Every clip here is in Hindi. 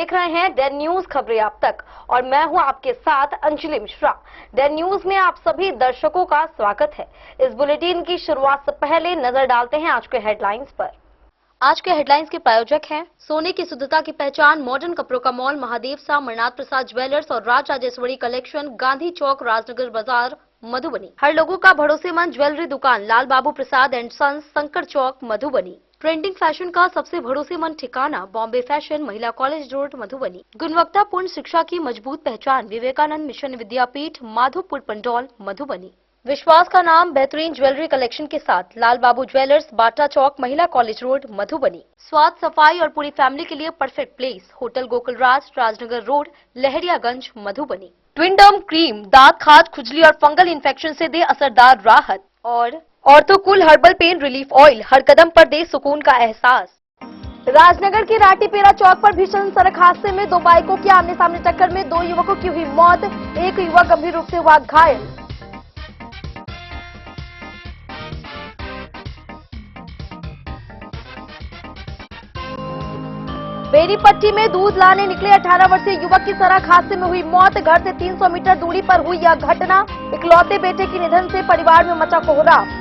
देख रहे हैं डेन न्यूज खबरें अब तक और मैं हूं आपके साथ अंजलि मिश्रा। डेन न्यूज में आप सभी दर्शकों का स्वागत है। इस बुलेटिन की शुरुआत से पहले नजर डालते हैं आज के हेडलाइंस पर। आज के हेडलाइंस के प्रायोजक हैं सोने की शुद्धता की पहचान मॉडर्न कपड़ों का मॉल महादेव सा मरनाथ प्रसाद ज्वेलर्स और राज राजेश्वरी कलेक्शन, गांधी चौक, राजनगर बाजार, मधुबनी। हर लोगों का भरोसेमंद ज्वेलरी दुकान लाल बाबू प्रसाद एंड सन्स, संकर चौक, मधुबनी। ट्रेंडिंग फैशन का सबसे भरोसेमंद ठिकाना बॉम्बे फैशन, महिला कॉलेज रोड, मधुबनी। गुणवत्तापूर्ण शिक्षा की मजबूत पहचान विवेकानंद मिशन विद्यापीठ, माधोपुर पंडौल, मधुबनी। विश्वास का नाम बेहतरीन ज्वेलरी कलेक्शन के साथ लाल बाबू ज्वेलर्स, बाटा चौक, महिला कॉलेज रोड, मधुबनी। स्वाद, सफाई और पूरी फैमिली के लिए परफेक्ट प्लेस होटल गोकुल राज, राजनगर रोड, लहरियागंज, मधुबनी। ट्विनडर्म क्रीम दांत, खाज, खुजली और फंगल इन्फेक्शन से दे असरदार राहत। और ऑर्थोकूल हर्बल पेन रिलीफ ऑयल हर कदम पर दे सुकून का एहसास। राजनगर के राटीपेरा चौक पर भीषण सड़क हादसे में दो बाइकों की आमने सामने टक्कर में दो युवकों की हुई मौत, एक युवक गंभीर रूप से हुआ घायल। बेनीपट्टी में दूध लाने निकले 18 वर्षीय युवक की सड़क हादसे में हुई मौत। घर से 300 मीटर दूरी पर हुई यह घटना। इकलौते बेटे के निधन से परिवार में मचा कोहराम।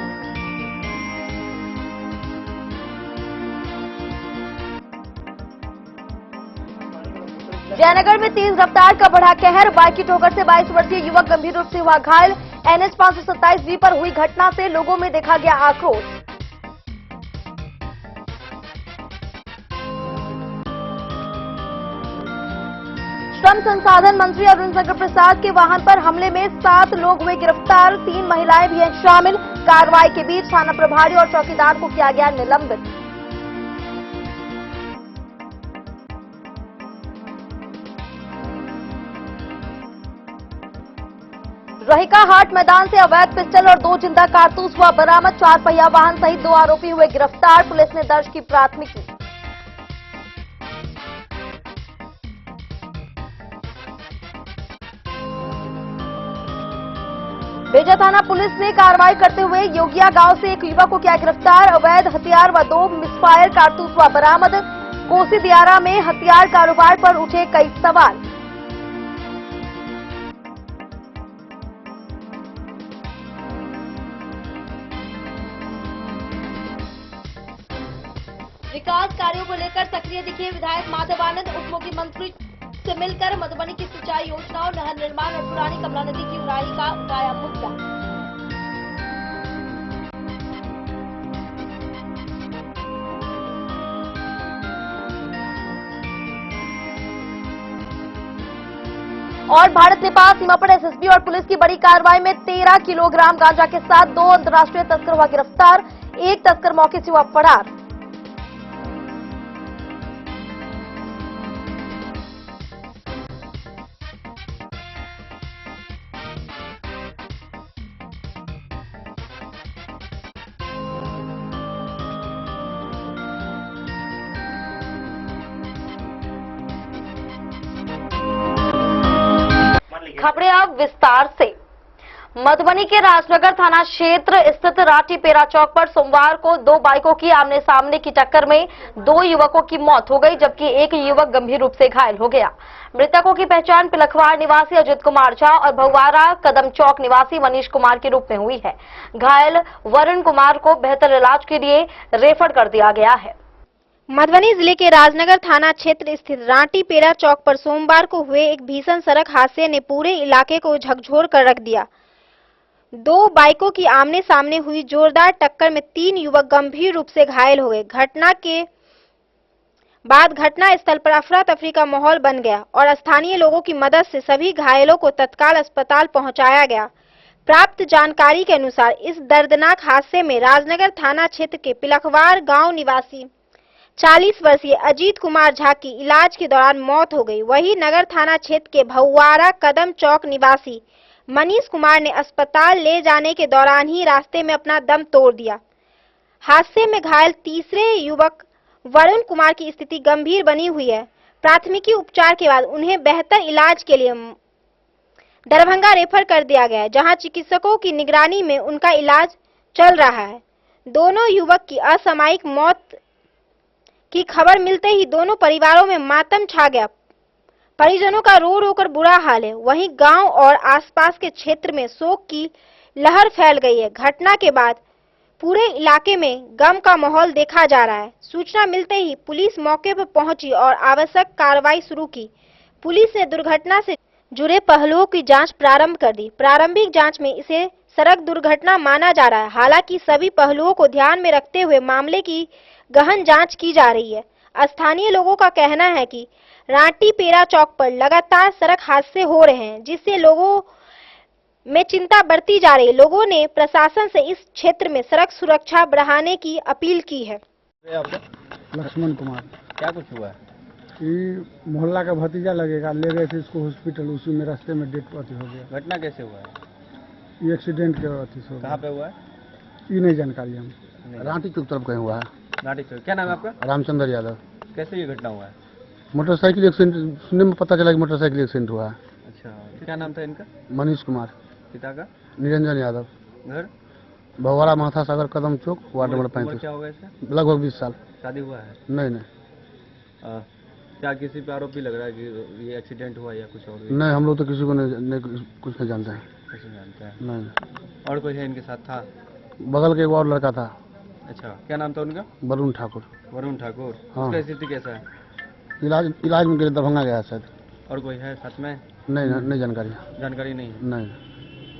जयनगर में तेज रफ्तार का बढ़ा कहर, बाइक की ठोकर से 22 वर्षीय युवक गंभीर रूप से हुआ घायल। NH 527B पर हुई घटना से लोगों में देखा गया आक्रोश। श्रम संसाधन मंत्री अरुण शंकर प्रसाद के वाहन पर हमले में 7 लोग हुए गिरफ्तार, 3 महिलाएं भी हैं शामिल। कार्रवाई के बीच थाना प्रभारी और चौकीदार को किया गया निलंबित। रहिका हाट मैदान से अवैध पिस्टल और 2 जिंदा कारतूस हुआ बरामद। 4 पहिया वाहन सहित 2 आरोपी हुए गिरफ्तार। पुलिस ने दर्ज की प्राथमिकी। बेजा थाना पुलिस ने कार्रवाई करते हुए योगिया गांव से एक युवक को किया गिरफ्तार। अवैध हथियार व 2 मिसफायर कारतूस हुआ बरामद। कोसी दियारा में हथियार कारोबार पर उठे कई सवाल। विकास कार्यों को लेकर सक्रिय दिखे विधायक माधव आनंद। उप मुख्यमंत्री से मिलकर मधुबनी की सिंचाई योजनाओं, नहर निर्माण और पुरानी कमला नदी की उड़ाई का उठाया मुद्दा। और भारत नेपाल सीमा पर SSB और पुलिस की बड़ी कार्रवाई में 13 किलोग्राम गांजा के साथ 2 अंतर्राष्ट्रीय तस्कर हुआ गिरफ्तार। एक तस्कर मौके से हुआ फरार। खबरें अब विस्तार से। मधुबनी के राजनगर थाना क्षेत्र स्थित राटीपेरा चौक पर सोमवार को 2 बाइकों की आमने सामने की टक्कर में 2 युवकों की मौत हो गई, जबकि एक युवक गंभीर रूप से घायल हो गया। मृतकों की पहचान पिलखवाड़ निवासी अजित कुमार झा और भगवारा कदम चौक निवासी मनीष कुमार के रूप में हुई है। घायल वरुण कुमार को बेहतर इलाज के लिए रेफर कर दिया गया है। मधुबनी जिले के राजनगर थाना क्षेत्र स्थित राटीपेरा चौक पर सोमवार को हुए एक भीषण सड़क हादसे ने पूरे इलाके को झकझोर कर रख दिया। 2 बाइकों की आमने सामने हुई जोरदार टक्कर में 3 युवक गंभीर रूप से घायल हो गए। घटना के बाद घटना स्थल पर अफरा तफरी का माहौल बन गया और स्थानीय लोगों की मदद से सभी घायलों को तत्काल अस्पताल पहुंचाया गया। प्राप्त जानकारी के अनुसार इस दर्दनाक हादसे में राजनगर थाना क्षेत्र के पिलखवाड़ गांव निवासी 40 वर्षीय अजीत कुमार झा की इलाज के दौरान मौत हो गई। वहीं नगर थाना क्षेत्र के भगवारा कदम चौक निवासी मनीष कुमार ने अस्पताल ले जाने के दौरान ही रास्ते में अपना दम तोड़ दिया। हादसे में घायल तीसरे युवक वरुण कुमार की स्थिति गंभीर बनी हुई है। प्राथमिकी उपचार के बाद उन्हें बेहतर इलाज के लिए दरभंगा रेफर कर दिया गया है, जहां चिकित्सकों की निगरानी में उनका इलाज चल रहा है। दोनों युवक की असामयिक मौत की खबर मिलते ही दोनों परिवारों में मातम छा गया। परिजनों का रो रो कर बुरा हाल है। वहीं गांव और आसपास के क्षेत्र में शोक की लहर फैल गई है। घटना के बाद पूरे इलाके में गम का माहौल देखा जा रहा है। सूचना मिलते ही पुलिस मौके पर पहुंची और आवश्यक कार्रवाई शुरू की। पुलिस ने दुर्घटना से जुड़े पहलुओं की जांच प्रारंभ कर दी। प्रारंभिक जांच में इसे सड़क दुर्घटना माना जा रहा है। हालांकि सभी पहलुओं को ध्यान में रखते हुए मामले की गहन जांच की जा रही है। स्थानीय लोगों का कहना है कि रांटी पेरा चौक पर लगातार सड़क हादसे हो रहे हैं, जिससे लोगों में चिंता बढ़ती जा रही है। लोगों ने प्रशासन से इस क्षेत्र में सड़क सुरक्षा बढ़ाने की अपील की है। आपका लक्ष्मण कुमार। क्या कुछ हुआ है? ये मोहल्ला का भतीजा लगेगा, ले गए थे इसको हॉस्पिटल, उसी में रास्ते में डेथ अथी हो गया। घटना कैसे हुआ है? ये एक्सीडेंट के अथी से हो कहाँ गया। पे हुआ है? ये नहीं जानकारी हम। रांटी चौक तरफ कहीं हुआ है। नाटी चौक। क्या नाम है आपका? रामचंद्र यादव। कैसे ये घटना हुआ है? मोटरसाइकिल एक्सीडेंट सुनने में पता चला कि मोटरसाइकिल एक्सीडेंट हुआ है। अच्छा, क्या नाम था इनका? मनीष कुमार। पिता का? निरंजन यादव। घर? भगवाड़ा माथा सागर कदम चौक, वार्ड नंबर उम्र 35। क्या होगा इसका? लगभग 20 साल। शादी हुआ है? नहीं नहीं क्या किसी पे आरोपी लग रहा है कि ये एक्सीडेंट हुआ या कुछ और? नहीं, हम लोग तो किसी को नहीं कुछ नहीं जानते हैं। कैसे जानते हैं? नहीं, और कोई है इनके साथ था? बगल के एक और लड़का था, अच्छा, क्या नाम था उनका? वरुण ठाकुर। वरुण ठाकुर। हाँ। उसका स्थिति कैसा है? इलाज में दरभंगा गया है शायद। और कोई है साथ में? नहीं जानकारी। जानकारी नहीं है। नहीं।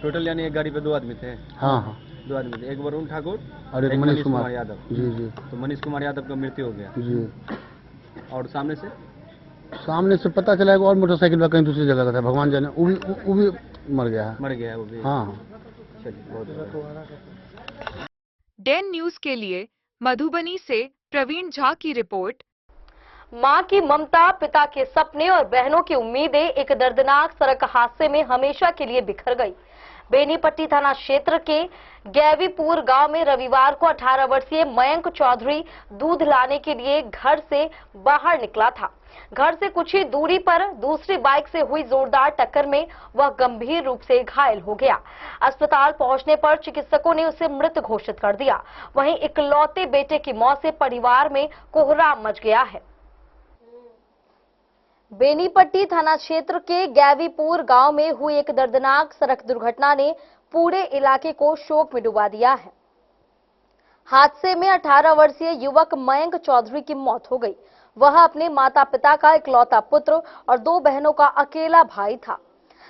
टोटल यानी एक गाड़ी पे 2 आदमी थे? हाँ हाँ। 2 आदमी थे, एक वरुण ठाकुर और एक मनीष कुमार यादव। जी जी तो मनीष कुमार यादव का मृत्यु हो गया। जी। और सामने से पता चला कि और मोटरसाइकिल पर कहीं दूसरी जगह का था, भगवान जाने। वो भी मर गया है। मर गया है वो भी? हाँ। चलिए, बहुत बढ़िया। डेन न्यूज के लिए मधुबनी से प्रवीण झा की रिपोर्ट। मां की ममता, पिता के सपने और बहनों की उम्मीदें एक दर्दनाक सड़क हादसे में हमेशा के लिए बिखर गई। बेनीपट्टी थाना क्षेत्र के गैवीपुर गांव में रविवार को 18 वर्षीय मयंक चौधरी दूध लाने के लिए घर से बाहर निकला था। घर से कुछ ही दूरी पर दूसरी बाइक से हुई जोरदार टक्कर में वह गंभीर रूप से घायल हो गया। अस्पताल पहुंचने पर चिकित्सकों ने उसे मृत घोषित कर दिया। वहीं इकलौते बेटे की मौत से परिवार में कोहराम मच गया है। बेनीपट्टी थाना क्षेत्र के गैवीपुर गांव में हुई एक दर्दनाक सड़क दुर्घटना ने पूरे इलाके को शोक में डुबा दिया है। हादसे में 18 वर्षीय युवक मयंक चौधरी की मौत हो गई। वह अपने माता पिता का इकलौता पुत्र और 2 बहनों का अकेला भाई था।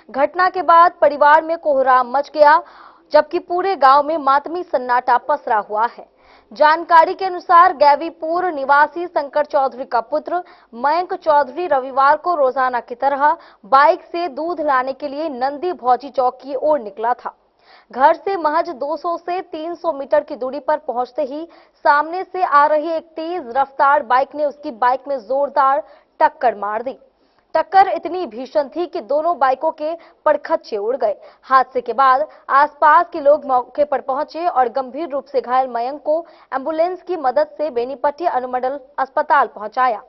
घटना के बाद परिवार में कोहराम मच गया, जबकि पूरे गांव में मातमी सन्नाटा पसरा हुआ है। जानकारी के अनुसार गैवीपुर निवासी शंकर चौधरी का पुत्र मयंक चौधरी रविवार को रोजाना की तरह बाइक से दूध लाने के लिए नंदी भौजी चौक की ओर निकला था। घर से महज 200 से 300 मीटर की दूरी पर पहुंचते ही सामने से आ रही एक तेज रफ्तार बाइक ने उसकी बाइक में जोरदार टक्कर मार दी। टक्कर इतनी भीषण थी कि दोनों बाइकों के पड़खच्चे उड़ गए। हादसे के बाद आसपास के लोग मौके पर पहुंचे और गंभीर रूप से घायल मयंक को एम्बुलेंस की मदद से बेनीपट्टी अनुमंडल अस्पताल पहुंचाया।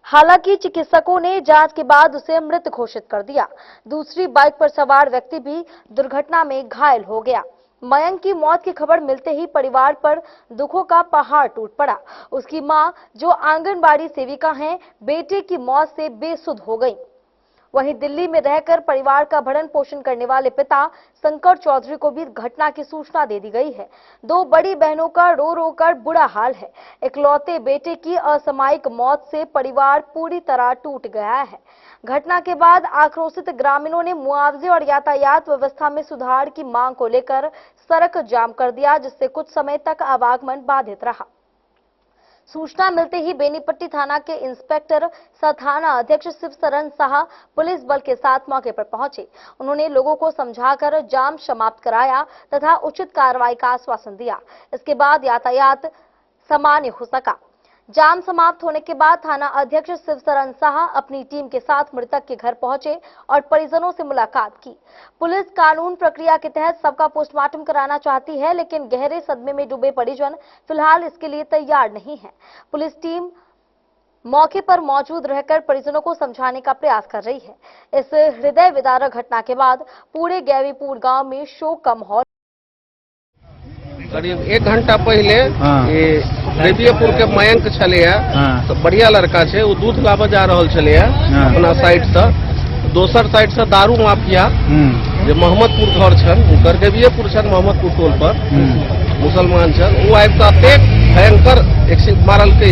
हालांकि चिकित्सकों ने जांच के बाद उसे मृत घोषित कर दिया। दूसरी बाइक पर सवार व्यक्ति भी दुर्घटना में घायल हो गया। मयंक की मौत की खबर मिलते ही परिवार पर दुखों का पहाड़ टूट पड़ा। उसकी मां, जो आंगनबाड़ी सेविका हैं, बेटे की मौत से बेसुध हो गई। वहीं दिल्ली में रहकर परिवार का भरण पोषण करने वाले पिता शंकर चौधरी को भी घटना की सूचना दे दी गई है। 2 बड़ी बहनों का रो रो कर बुरा हाल है। इकलौते बेटे की असामयिक मौत से परिवार पूरी तरह टूट गया है। घटना के बाद आक्रोशित ग्रामीणों ने मुआवजे और यातायात व्यवस्था में सुधार की मांग को लेकर सड़क जाम कर दिया, जिससे कुछ समय तक आवागमन बाधित रहा। सूचना मिलते ही बेनीपट्टी थाना के इंस्पेक्टर सह थाना अध्यक्ष शिवशरण शाह पुलिस बल के साथ मौके पर पहुंचे। उन्होंने लोगों को समझाकर जाम समाप्त कराया तथा उचित कार्रवाई का आश्वासन दिया। इसके बाद यातायात सामान्य हो सका। जाम समाप्त होने के बाद थाना अध्यक्ष शिवशरण शाह अपनी टीम के साथ मृतक के घर पहुंचे और परिजनों से मुलाकात की। पुलिस कानून प्रक्रिया के तहत सबका पोस्टमार्टम कराना चाहती है, लेकिन गहरे सदमे में डूबे परिजन फिलहाल इसके लिए तैयार नहीं है। पुलिस टीम मौके पर मौजूद रहकर परिजनों को समझाने का प्रयास कर रही है। इस हृदय विदारक घटना के बाद पूरे गैवीपुर गांव में शोक का माहौल। करीब 1 घंटा पहले हाँ। ये देवियपुर के मयंक छले हाँ। तो बढ़िया लड़का छे, वो दूध लाबा जा रहल छले हाँ। अपना साइड से, दोसर साइड से दारू माफिया जे मोहम्मदपुर घर छन, उनकर देवियपुर छन मोहम्मदपुर टोल पर मुसलमान छन, वो आबि कऽ एतेक भयंकर एक्सीडेंट मारलकै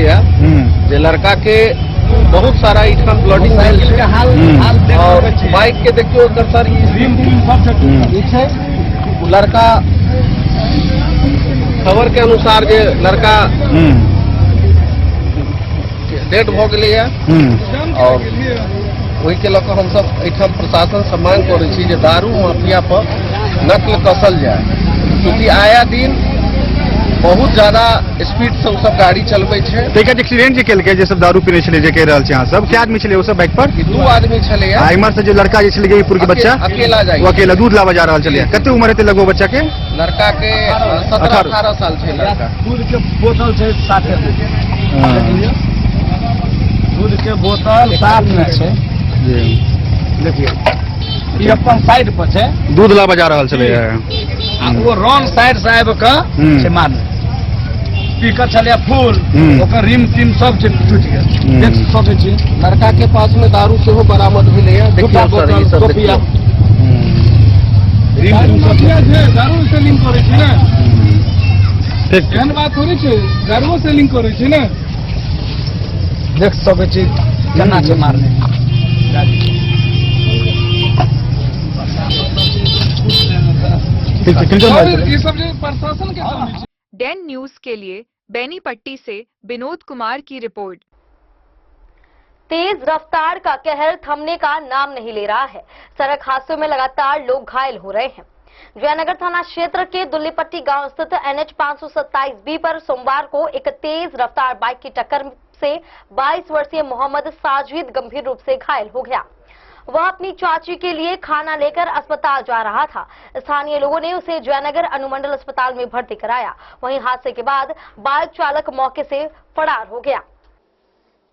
जे लड़का के बहुत सारा इठाम ब्लडिंग भेल और बाइक के देखियो एकर सर ई छै लड़का, खबर के अनुसार जे लड़का डेड भ गेलै और वही के लऽ कऽ हमसब एहिठाम प्रशासन से मांग करै छी जे दारू माफिया पर नस्ल कसल जाए, क्योंकि आया दिन बहुत ज्यादा स्पीड से सब गाड़ी चलबै छै। देखिए एक्सीडेंट जे केलकै, जे सब दारू पीने छले, जे कह रहल छै अहाँ सब, क्या आदमी छले वो सब बाइक पर? 2 आदमी छले। इमहर से जो लड़का जे छले देवीपुर के बच्चा अकेला जाए, वो अकेला दूध लावा जा रहल छले। कते उम्र हेतै लगभग बच्चा के? लड़का के 17-18 साल छै। लड़का दूध के बोतल छै साथे, दूध के बोतल साथ में छै। देखिए ई अपन साइड पर छै, दूध लावा जा रहल छले, वो रॉन्ग साइड से आबि कऽ से मारने पीकर छले फूल, ओकर रिम टिम सब छै टूटि गेल। देख सकै छी लड़का के पास में दारू सेहो बरामद भेलै है। देखिए सर ई सब देखिए रिम टिम सब छै, दारू से लिंक करै छै ने, एहन बात थोड़ी छै, दारू से लिंक करै छै ने। देख सकै छी केना छै मारने। ये सब प्रशासन के डेन न्यूज के लिए बेनीपट्टी से विनोद कुमार की रिपोर्ट। तेज रफ्तार का कहर थमने का नाम नहीं ले रहा है। सड़क हादसों में लगातार लोग घायल हो रहे हैं। जयनगर थाना क्षेत्र के दुल्लीपट्टी गांव स्थित NH 527B पर सोमवार को एक तेज रफ्तार बाइक की टक्कर से 22 वर्षीय मोहम्मद साजिद गंभीर रूप से घायल हो गया। वह अपनी चाची के लिए खाना लेकर अस्पताल जा रहा था। स्थानीय लोगों ने उसे जयनगर अनुमंडल अस्पताल में भर्ती कराया। वहीं हादसे के बाद बाइक चालक मौके से फरार हो गया।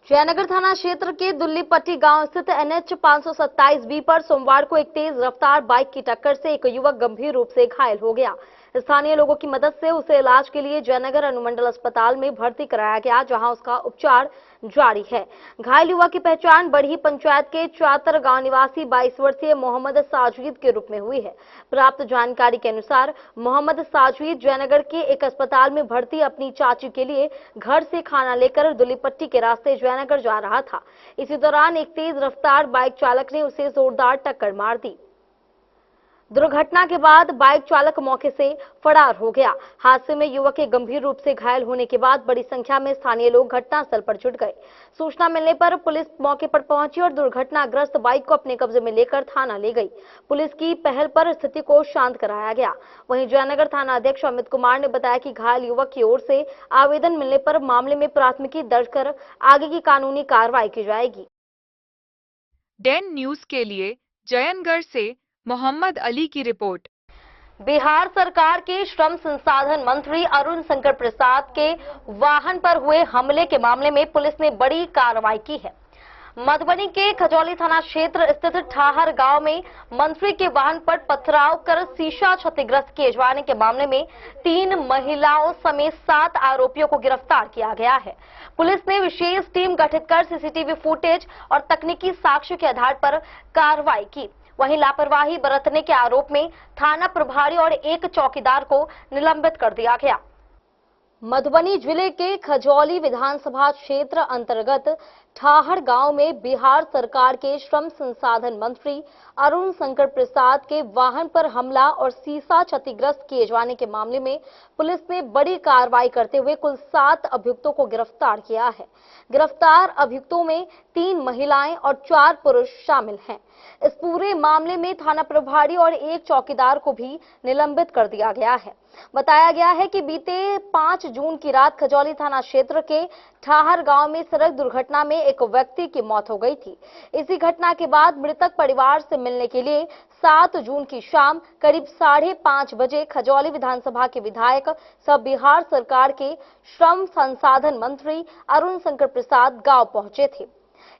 जयनगर थाना क्षेत्र के दुल्लीपट्टी गांव स्थित NH 527B पर सोमवार को एक तेज रफ्तार बाइक की टक्कर से एक युवक गंभीर रूप से घायल हो गया। स्थानीय लोगों की मदद से उसे इलाज के लिए जयनगर अनुमंडल अस्पताल में भर्ती कराया गया, जहां उसका उपचार जारी है। घायल युवक की पहचान बड़ी पंचायत के चातर गांव निवासी 22 वर्षीय मोहम्मद साजिद के रूप में हुई है। प्राप्त जानकारी के अनुसार मोहम्मद साजिद जयनगर के एक अस्पताल में भर्ती अपनी चाची के लिए घर से खाना लेकर दुल्लीपट्टी के रास्ते जयनगर जा रहा था। इसी दौरान एक तेज रफ्तार बाइक चालक ने उसे जोरदार टक्कर मार दी। दुर्घटना के बाद बाइक चालक मौके से फरार हो गया। हादसे में युवक के गंभीर रूप से घायल होने के बाद बड़ी संख्या में स्थानीय लोग घटनास्थल पर जुट गए। सूचना मिलने पर पुलिस मौके पर पहुंची और दुर्घटनाग्रस्त बाइक को अपने कब्जे में लेकर थाना ले गई। पुलिस की पहल पर स्थिति को शांत कराया गया। वहीं जयनगर थाना अध्यक्ष अमित कुमार ने बताया कि घायल युवक की ओर से आवेदन मिलने पर मामले में प्राथमिकी दर्ज कर आगे की कानूनी कार्रवाई की जाएगी। डेन न्यूज के लिए जयनगर से मोहम्मद अली की रिपोर्ट। बिहार सरकार के श्रम संसाधन मंत्री अरुण शंकर प्रसाद के वाहन पर हुए हमले के मामले में पुलिस ने बड़ी कार्रवाई की है। मधुबनी के खजौली थाना क्षेत्र स्थित ठाहर गांव में मंत्री के वाहन पर पथराव कर शीशा क्षतिग्रस्त किए जाने के मामले में 3 महिलाओं समेत 7 आरोपियों को गिरफ्तार किया गया है। पुलिस ने विशेष टीम गठित कर सीसीटीवी फुटेज और तकनीकी साक्ष्य के आधार पर कार्रवाई की। वहीं लापरवाही बरतने के आरोप में थाना प्रभारी और एक चौकीदार को निलंबित कर दिया गया। मधुबनी जिले के खजौली विधानसभा क्षेत्र अंतर्गत ठाहर गांव में बिहार सरकार के श्रम संसाधन मंत्री अरुण शंकर प्रसाद के वाहन पर हमला और शीशा क्षतिग्रस्त किए जाने के मामले में पुलिस ने बड़ी कार्रवाई करते हुए कुल 7 अभियुक्तों को गिरफ्तार किया है। गिरफ्तार अभियुक्तों में 3 महिलाएं और 4 पुरुष शामिल हैं। इस पूरे मामले में थाना प्रभारी और एक चौकीदार को भी निलंबित कर दिया गया है। बताया गया है कि बीते 5 जून की रात खजौली थाना क्षेत्र के ठाहर गांव में सड़क दुर्घटना में एक व्यक्ति की मौत हो गई थी। इसी घटना के बाद मृतक परिवार से मिलने के लिए 7 जून की शाम करीब 5:30 बजे खजौली विधानसभा के विधायक सह बिहार सरकार के श्रम संसाधन मंत्री अरुण शंकर प्रसाद गांव पहुंचे थे।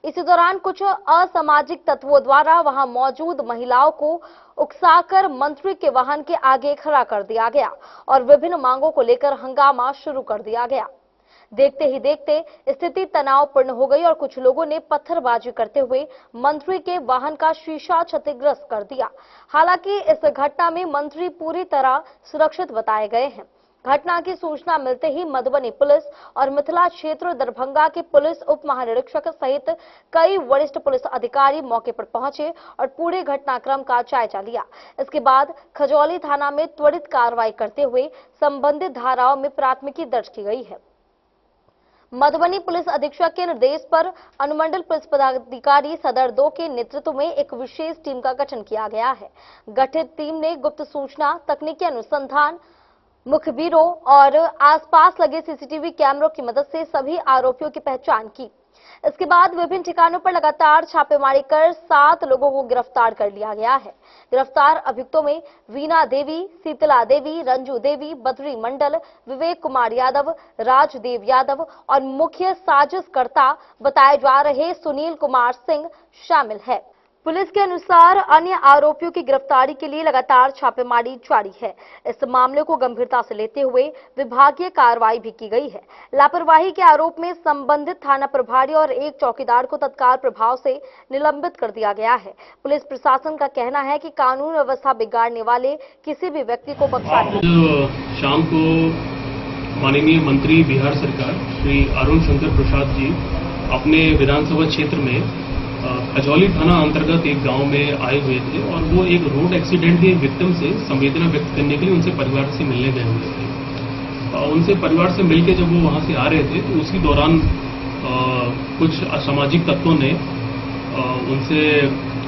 इसी दौरान कुछ असामाजिक तत्वों द्वारा वहां मौजूद महिलाओं को उकसाकर मंत्री के वाहन के आगे खड़ा कर दिया गया और विभिन्न मांगों को लेकर हंगामा शुरू कर दिया गया। देखते ही देखते स्थिति तनावपूर्ण हो गई और कुछ लोगों ने पत्थरबाजी करते हुए मंत्री के वाहन का शीशा क्षतिग्रस्त कर दिया। हालांकि इस घटना में मंत्री पूरी तरह सुरक्षित बताए गए हैं। घटना की सूचना मिलते ही मधुबनी पुलिस और मिथिला क्षेत्र दरभंगा के पुलिस उप महानिरीक्षक सहित कई वरिष्ठ पुलिस अधिकारी मौके पर पहुंचे और पूरे घटनाक्रम का जायजा लिया। इसके बाद खजौली थाना में त्वरित कार्रवाई करते हुए संबंधित धाराओं में प्राथमिकी दर्ज की गई है। मधुबनी पुलिस अधीक्षक के निर्देश पर अनुमंडल पुलिस पदाधिकारी सदर 2 के नेतृत्व में एक विशेष टीम का गठन किया गया है। गठित टीम ने गुप्त सूचना, तकनीकी अनुसंधान, मुखबिरों और आसपास लगे सीसीटीवी कैमरों की मदद से सभी आरोपियों की पहचान की। इसके बाद विभिन्न ठिकानों पर लगातार छापेमारी कर 7 लोगों को गिरफ्तार कर लिया गया है। गिरफ्तार अभियुक्तों में वीणा देवी, शीतला देवी, रंजू देवी, बद्री मंडल, विवेक कुमार यादव, राजदेव यादव और मुख्य साजिशकर्ता बताए जा रहे सुनील कुमार सिंह शामिल है। पुलिस के अनुसार अन्य आरोपियों की गिरफ्तारी के लिए लगातार छापेमारी जारी है। इस मामले को गंभीरता से लेते हुए विभागीय कार्रवाई भी की गई है। लापरवाही के आरोप में संबंधित थाना प्रभारी और एक चौकीदार को तत्काल प्रभाव से निलंबित कर दिया गया है। पुलिस प्रशासन का कहना है कि कानून व्यवस्था बिगाड़ने वाले किसी भी व्यक्ति को बख्शा नहीं। शाम को माननीय मंत्री बिहार सरकार श्री अरुण शंकर प्रसाद जी अपने विधानसभा क्षेत्र में खजौली थाना अंतर्गत एक गांव में आए हुए थे और वो एक रोड एक्सीडेंट के विक्टिम से संवेदना व्यक्त करने के लिए उनसे परिवार से मिलने गए हुए थे। उनसे परिवार से मिलके जब वो वहां से आ रहे थे तो उसी दौरान कुछ असामाजिक तत्वों ने उनसे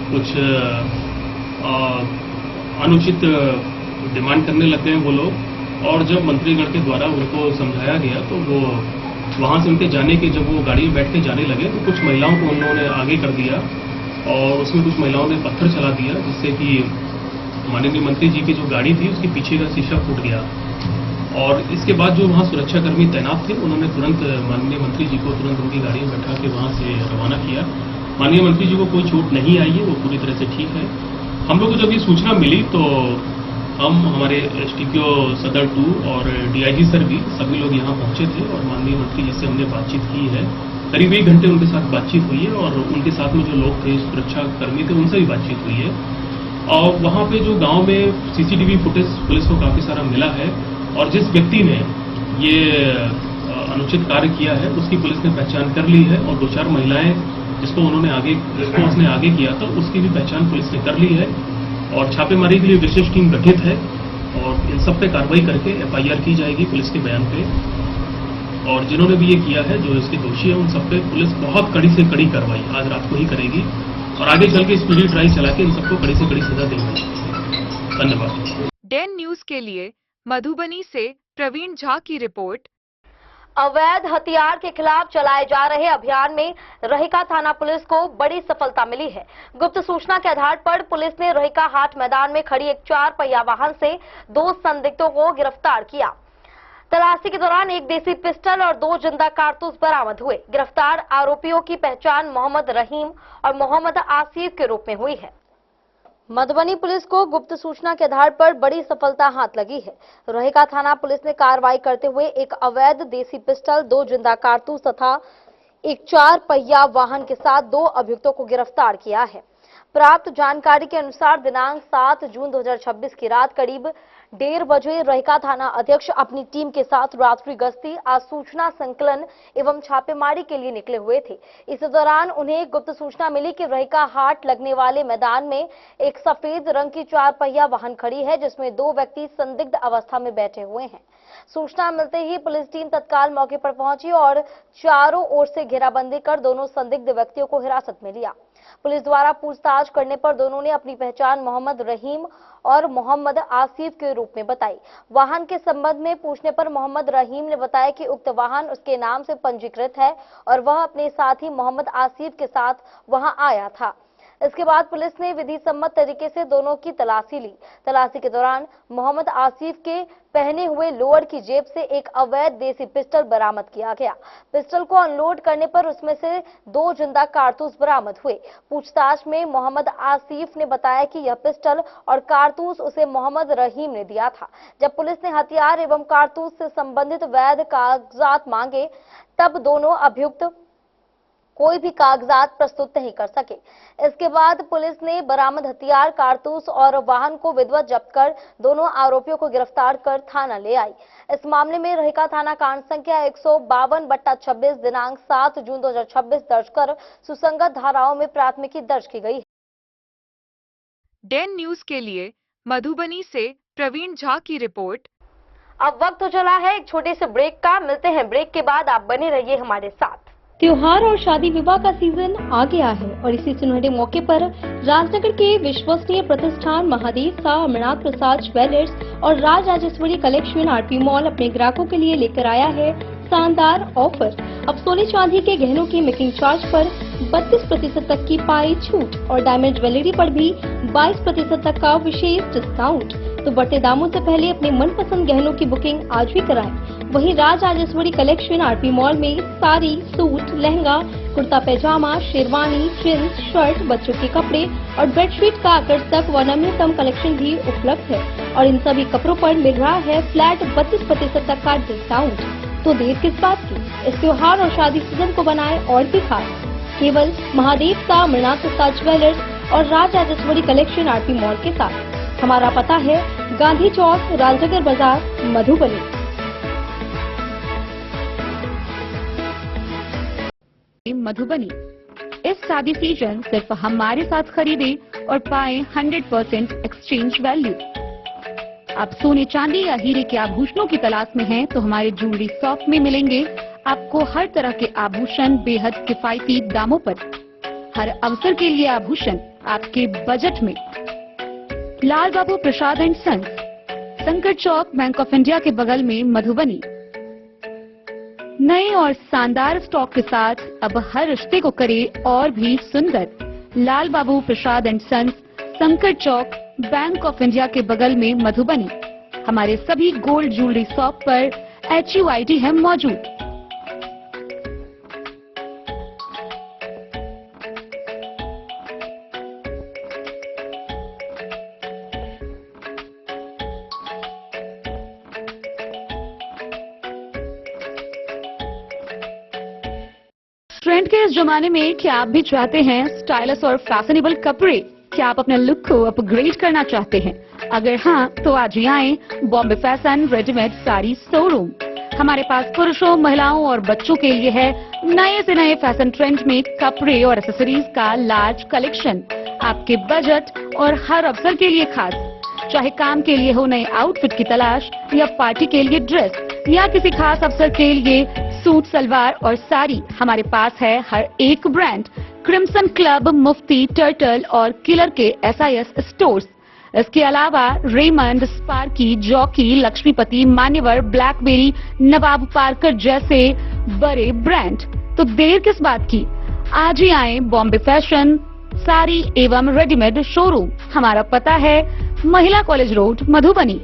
कुछ अनुचित डिमांड करने लग गए वो लोग। और जब मंत्रीगण के द्वारा उनको समझाया गया तो वो वहां से उनके जाने के जब वो गाड़ी में बैठ के जाने लगे तो कुछ महिलाओं को उन्होंने आगे कर दिया और उसमें कुछ महिलाओं ने पत्थर चला दिया, जिससे कि माननीय मंत्री जी की जो गाड़ी थी उसके पीछे का शीशा फूट गया। और इसके बाद जो वहाँ सुरक्षाकर्मी तैनात थे उन्होंने तुरंत माननीय मंत्री जी को तुरंत उनकी गाड़ी में बैठा के वहाँ से रवाना किया। माननीय मंत्री जी को कोई चोट नहीं आई है, वो पूरी तरह से ठीक है। हम लोग को जब ये सूचना मिली तो हम हमारे एसटीपीओ सदर 2 और डीआईजी सर भी सभी लोग यहाँ पहुंचे थे और माननीय मंत्री जी से हमने बातचीत की है। करीब 1 घंटे उनके साथ बातचीत हुई है और उनके साथ में जो लोग थे, सुरक्षा कर्मी थे, उनसे भी बातचीत हुई है। और वहाँ पे जो गांव में सीसीटीवी फुटेज पुलिस को काफी सारा मिला है और जिस व्यक्ति ने ये अनुचित कार्य किया है उसकी पुलिस ने पहचान कर ली है और 2-4 महिलाएं जिसको उसने आगे किया था उसकी भी पहचान पुलिस ने कर ली है। और छापेमारी के लिए विशेष टीम गठित है और इन सब पे कार्रवाई करके एफआईआर की जाएगी पुलिस के बयान पे। और जिन्होंने भी ये किया है, जो इसके दोषी है, उन सब पे पुलिस बहुत कड़ी से कड़ी कार्रवाई आज रात को ही करेगी और आगे चल के स्पीडी ट्रायल चला के इन सबको कड़ी से कड़ी सजा देंगे। धन्यवाद। डेन न्यूज के लिए मधुबनी से प्रवीण झा की रिपोर्ट। अवैध हथियार के खिलाफ चलाए जा रहे अभियान में रहिका थाना पुलिस को बड़ी सफलता मिली है। गुप्त सूचना के आधार पर पुलिस ने रहिका हाट मैदान में खड़ी एक 4 पहिया वाहन से 2 संदिग्धों को गिरफ्तार किया। तलाशी के दौरान एक देसी पिस्टल और 2 जिंदा कारतूस बरामद हुए। गिरफ्तार आरोपियों की पहचान मोहम्मद रहीम और मोहम्मद आसिफ के रूप में हुई है। मधुबनी पुलिस को गुप्त सूचना के आधार पर बड़ी सफलता हाथ लगी है। रहिका थाना पुलिस ने कार्रवाई करते हुए एक अवैध देसी पिस्टल, 2 जिंदा कारतूस तथा एक 4 पहिया वाहन के साथ 2 अभियुक्तों को गिरफ्तार किया है। प्राप्त जानकारी के अनुसार दिनांक 7 जून 2026 की रात करीब 1:30 बजे रहिका थाना अध्यक्ष अपनी टीम के साथ रात्रि गश्ती, सूचना संकलन एवं छापेमारी के लिए निकले हुए थे। इस दौरान उन्हें गुप्त सूचना मिली कि रहिका हाट लगने वाले मैदान में एक सफेद रंग की 4 पहिया वाहन खड़ी है, जिसमें 2 व्यक्ति संदिग्ध अवस्था में बैठे हुए हैं। सूचना मिलते ही पुलिस टीम तत्काल मौके पर पहुंची और चारों ओर से घेराबंदी कर दोनों संदिग्ध व्यक्तियों को हिरासत में लिया। पुलिस द्वारा पूछताछ करने पर दोनों ने अपनी पहचान मोहम्मद रहीम और मोहम्मद आसिफ के रूप में बताई। वाहन के संबंध में पूछने पर मोहम्मद रहीम ने बताया कि उक्त वाहन उसके नाम से पंजीकृत है और वह अपने साथी मोहम्मद आसिफ के साथ वहां आया था। इसके बाद पुलिस ने विधि सम्मत तरीके से दोनों की तलाशी ली। तलाशी के दौरान मोहम्मद आसिफ के पहने हुए लोअर की जेब से एक अवैध देसी पिस्टल बरामद किया गया। पिस्टल को अनलोड करने पर उसमें से 2 जिंदा कारतूस बरामद हुए। पूछताछ में मोहम्मद आसिफ ने बताया कि यह पिस्टल और कारतूस उसे मोहम्मद रहीम ने दिया था। जब पुलिस ने हथियार एवं कारतूस से संबंधित वैध कागजात मांगे तब दोनों अभियुक्त कोई भी कागजात प्रस्तुत नहीं कर सके। इसके बाद पुलिस ने बरामद हथियार, कारतूस और वाहन को विधिवत जब्त कर दोनों आरोपियों को गिरफ्तार कर थाना ले आई। इस मामले में रहिका थाना कांड संख्या 152/26 दिनांक 7 जून 2026 दर्ज कर सुसंगत धाराओं में प्राथमिकी दर्ज की गई है। डेन न्यूज के लिए मधुबनी से प्रवीण झा की रिपोर्ट। अब वक्त हो चला है एक छोटे से ब्रेक का। मिलते हैं ब्रेक के बाद, आप बने रहिए हमारे साथ। त्योहार और शादी विवाह का सीजन आ गया है और इसी सुनहरे मौके पर राजनगर के विश्वसनीय प्रतिष्ठान महादेव शाह अमरनाथ प्रसाद ज्वेलर्स और Raj Rajeshwari collection RP mall अपने ग्राहकों के लिए लेकर आया है शानदार ऑफर। अब सोने चांदी के गहनों की मेकिंग चार्ज पर 32% तक की पाई छूट और डायमंड ज्वेलरी पर भी 22% तक का विशेष डिस्काउंट। तो बढ़ते दामों से पहले अपने मनपसंद गहनों की बुकिंग आज भी कराएं। वहीं Raj Rajeshwari collection RP mall में साड़ी, सूट, लहंगा, कुर्ता पैजामा, शेरवानी, जींस, शर्ट, बच्चों के कपड़े और बेडशीट का आकर्षक व नवीनतम कलेक्शन भी उपलब्ध है और इन सभी कपड़ों पर मिल रहा है फ्लैट 32% तक का डिस्काउंट। तो देर किस बात की, इस त्योहार और शादी सीजन को बनाए और भी खास। केवल महादेव शाह अमरनाथ प्रसाद ज्वेलर्स और Raj Rajeshwari collection RP mall के साथ। हमारा पता है गांधी चौक, राजनगर बाजार, मधुबनी। मधुबनी इस शादी सीजन सिर्फ हमारे साथ खरीदे और पाए 100% एक्सचेंज वैल्यू। आप सोने चांदी या हीरे के आभूषणों की तलाश में हैं तो हमारे ज्वेलरी शॉप में मिलेंगे आपको हर तरह के आभूषण बेहद किफायती दामों पर। हर अवसर के लिए आभूषण आपके बजट में। लाल बाबू प्रसाद एंड सन्स, संकट चौक, बैंक ऑफ इंडिया के बगल में, मधुबनी। नए और शानदार स्टॉक के साथ अब हर रिश्ते को करे और भी सुंदर। लाल बाबू प्रसाद एंड सन्स, संकट चौक, बैंक ऑफ इंडिया के बगल में, मधुबनी। हमारे सभी गोल्ड ज्वेलरी शॉप पर HUID है मौजूद। ट्रेंड के इस जमाने में क्या आप भी चाहते हैं स्टाइलिश और फैशनेबल कपड़े? क्या आप अपने लुक को अपग्रेड करना चाहते हैं? अगर हाँ, तो आज ही आए Bombay fashion readymade sari showroom. हमारे पास पुरुषों, महिलाओं और बच्चों के लिए है नए से नए फैशन ट्रेंड में कपड़े और एक्सेसरीज का लार्ज कलेक्शन। आपके बजट और हर अवसर के लिए खास। चाहे काम के लिए हो नए आउटफिट की तलाश या पार्टी के लिए ड्रेस या किसी खास अवसर के लिए सूट, सलवार और साड़ी, हमारे पास है हर एक ब्रांड। क्रिम्सन क्लब, मुफ्ती, टर्टल और किलर के SIS स्टोर्स। इसके अलावा रेमंड, स्पार्की, जॉकी, लक्ष्मीपति, मान्यवर, ब्लैकबेरी, नवाब पार्कर जैसे बड़े ब्रांड। तो देर किस बात की, आज ही आए बॉम्बे फैशन साड़ी एवं रेडीमेड शोरूम। हमारा पता है महिला कॉलेज रोड, मधुबनी।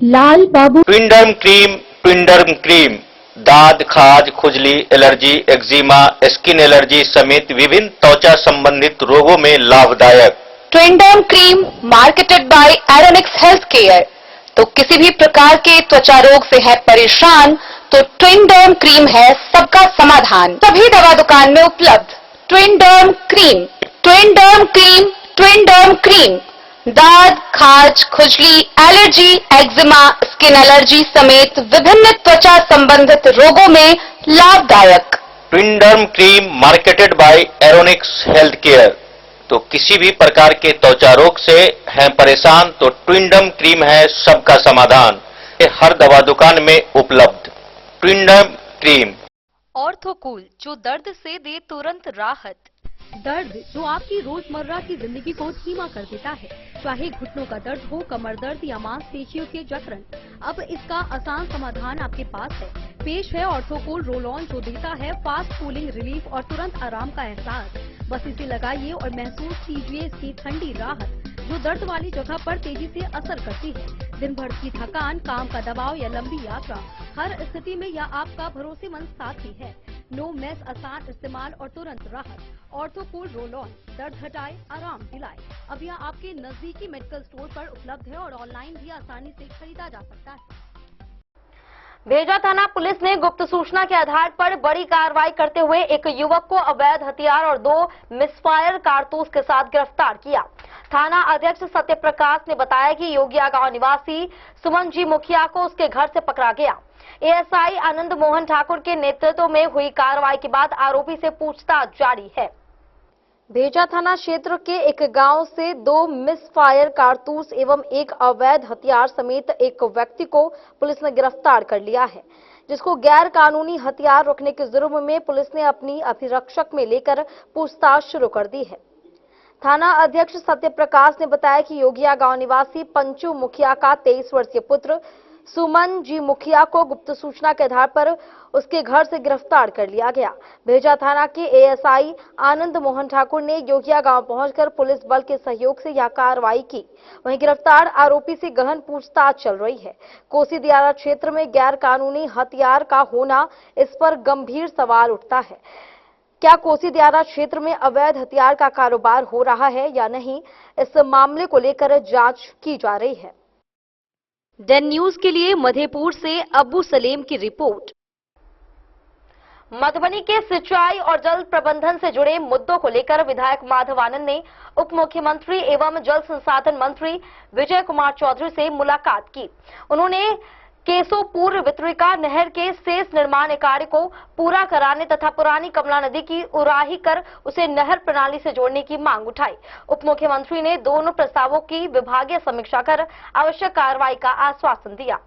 लाल बाबू क्विंडम क्रीम ट्विंडर्म क्रीम दाद, खाज, खुजली, एलर्जी, एक्जिमा, स्किन एलर्जी समेत विभिन्न त्वचा संबंधित रोगों में लाभदायक। Twinderm cream marketed by Aeronix health care. तो किसी भी प्रकार के त्वचा रोग से है परेशान तो ट्विंडर्म क्रीम है सबका समाधान। सभी दवा दुकान में उपलब्ध। ट्विंडर्म क्रीम, ट्विंडर्म क्रीम, ट्विंडर्म क्रीम दाद, खाज, खुजली, एलर्जी, एक्जिमा, स्किन एलर्जी समेत विभिन्न त्वचा संबंधित रोगों में लाभदायक। Twinderm cream marketed by Aeronix health care. तो किसी भी प्रकार के त्वचा रोग से हैं परेशान तो ट्विंडर्म क्रीम है सबका समाधान। ये हर दवा दुकान में उपलब्ध। ट्विंडर्म क्रीम। ऑर्थोकूल, जो दर्द से दे तुरंत राहत। दर्द जो आपकी रोजमर्रा की जिंदगी को धीमा कर देता है, चाहे घुटनों का दर्द हो, कमर दर्द या मांसपेशियों के जकड़न, अब इसका आसान समाधान आपके पास है। पेश है ऑर्थोकूल रोल ऑन, जो देता है फास्ट कूलिंग रिलीफ और तुरंत आराम का एहसास। बस इसे लगाइए और महसूस कीजिए इसकी ठंडी राहत, जो दर्द वाली जगह पर तेजी से असर करती है। दिन भर की थकान, काम का दबाव या लंबी यात्रा, हर स्थिति में यह आपका भरोसेमंद साथी है। नो मेस, आसान इस्तेमाल और तुरंत राहत। ऑर्थोकूल रोल ऑन, दर्द हटाए, आराम दिलाए। अब यह आपके नजदीकी मेडिकल स्टोर पर उपलब्ध है और ऑनलाइन भी आसानी से खरीदा जा सकता है। भेजा थाना पुलिस ने गुप्त सूचना के आधार पर बड़ी कार्रवाई करते हुए एक युवक को अवैध हथियार और 2 मिसफायर कारतूस के साथ गिरफ्तार किया। थाना अध्यक्ष सत्य प्रकाश ने बताया कि योगिया गांव निवासी सुमन जी मुखिया को उसके घर से पकड़ा गया। एएसआई आनंद मोहन ठाकुर के नेतृत्व में हुई कार्रवाई के बाद आरोपी से पूछताछ जारी है। भेजा थाना क्षेत्र के एक गांव से 2 मिसफायर कारतूस एवं एक अवैध हथियार समेत एक व्यक्ति को पुलिस ने गिरफ्तार कर लिया है, जिसको गैर कानूनी हथियार रखने के जुर्म में पुलिस ने अपनी अभिरक्षक में लेकर पूछताछ शुरू कर दी है। थाना अध्यक्ष सत्य प्रकाश ने बताया कि योगिया गांव निवासी पंचू मुखिया का 23 वर्षीय पुत्र सुमन जी मुखिया को गुप्त सूचना के आधार पर उसके घर से गिरफ्तार कर लिया गया। भेजा थाना के एएसआई आनंद मोहन ठाकुर ने योगिया गांव पहुंचकर पुलिस बल के सहयोग से यह कार्रवाई की। वहीं गिरफ्तार आरोपी से गहन पूछताछ चल रही है। कोसी दियारा क्षेत्र में गैर कानूनी हथियार का होना, इस पर गंभीर सवाल उठता है। क्या कोसी दियारा क्षेत्र में अवैध हथियार का कारोबार हो रहा है या नहीं, इस मामले को लेकर जांच की जा रही है। डेन न्यूज के लिए मधेपुर से अब्बू सलीम की रिपोर्ट। मधुबनी के सिंचाई और जल प्रबंधन से जुड़े मुद्दों को लेकर विधायक माधव आनंद ने उप मुख्यमंत्री एवं जल संसाधन मंत्री विजय कुमार चौधरी से मुलाकात की। उन्होंने केसो पूर्व वितरिका नहर के शेष निर्माण कार्य को पूरा कराने तथा पुरानी कमला नदी की उराही कर उसे नहर प्रणाली से जोड़ने की मांग उठाई। उप मुख्यमंत्री ने दोनों प्रस्तावों की विभागीय समीक्षा कर आवश्यक कार्रवाई का आश्वासन दिया।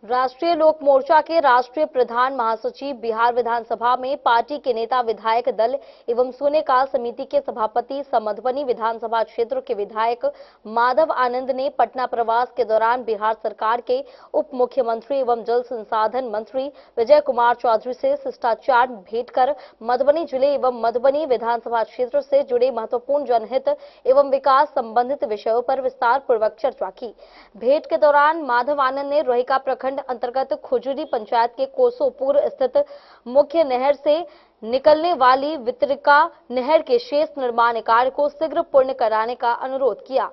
राष्ट्रीय लोक मोर्चा के राष्ट्रीय प्रधान महासचिव बिहार विधानसभा में पार्टी के नेता विधायक दल एवं शून्यकाल समिति के सभापति मधुबनी विधानसभा क्षेत्र के विधायक माधव आनंद ने पटना प्रवास के दौरान बिहार सरकार के उप मुख्यमंत्री एवं जल संसाधन मंत्री विजय कुमार चौधरी से शिष्टाचार भेंट कर मधुबनी जिले एवं मधुबनी विधानसभा क्षेत्र से जुड़े महत्वपूर्ण जनहित एवं विकास संबंधित विषयों पर विस्तार पूर्वक चर्चा की। भेंट के दौरान माधव आनंद ने रोहिका प्रखंड अंतर्गत खुजरी पंचायत के कोसोपुर स्थित मुख्य नहर से निकलने वाली वितरिका नहर के शेष निर्माण कार्य को शीघ्र पूर्ण कराने का अनुरोध किया।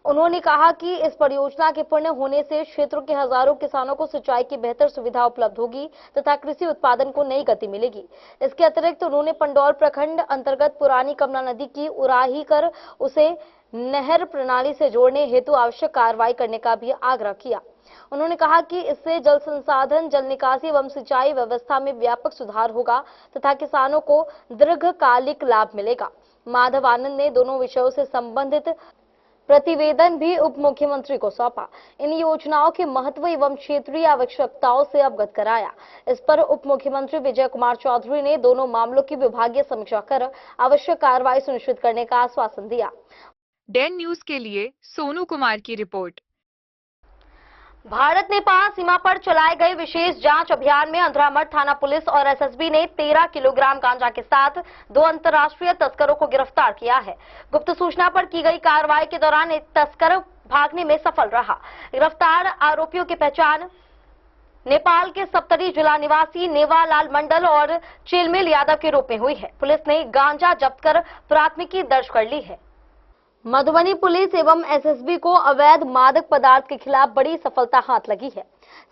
उन्होंने कहा कि इस परियोजना के पूर्ण होने से क्षेत्र के हजारों किसानों को सिंचाई की बेहतर सुविधा उपलब्ध होगी तथा कृषि उत्पादन को नई गति मिलेगी। इसके अतिरिक्त उन्होंने पंडौल प्रखंड अंतर्गत पुरानी कमला नदी की उराही कर उसे नहर प्रणाली से जोड़ने हेतु आवश्यक कार्रवाई करने का भी आग्रह किया। उन्होंने कहा कि इससे जल संसाधन, जल निकासी एवं सिंचाई व्यवस्था में व्यापक सुधार होगा तथा किसानों को दीर्घकालिक लाभ मिलेगा। माधव आनंद ने दोनों विषयों से संबंधित प्रतिवेदन भी उप मुख्यमंत्री को सौंपा। इन योजनाओं के महत्व एवं क्षेत्रीय आवश्यकताओं से अवगत कराया। इस पर उप मुख्यमंत्री विजय कुमार चौधरी ने दोनों मामलों की विभागीय समीक्षा कर आवश्यक कार्रवाई सुनिश्चित करने का आश्वासन दिया। डेन न्यूज के लिए सोनू कुमार की रिपोर्ट। भारत नेपाल सीमा पर चलाए गए विशेष जांच अभियान में अंधरामठ थाना पुलिस और एसएसबी ने 13 किलोग्राम गांजा के साथ 2 अंतर्राष्ट्रीय तस्करों को गिरफ्तार किया है। गुप्त सूचना पर की गई कार्रवाई के दौरान एक तस्कर भागने में सफल रहा। गिरफ्तार आरोपियों की पहचान नेपाल के सप्तरी जिला निवासी नेवालाल मंडल और चिलमिल यादव के रूप में हुई है। पुलिस ने गांजा जब्त कर प्राथमिकी दर्ज कर ली है। मधुबनी पुलिस एवं एसएसबी को अवैध मादक पदार्थ के खिलाफ बड़ी सफलता हाथ लगी है।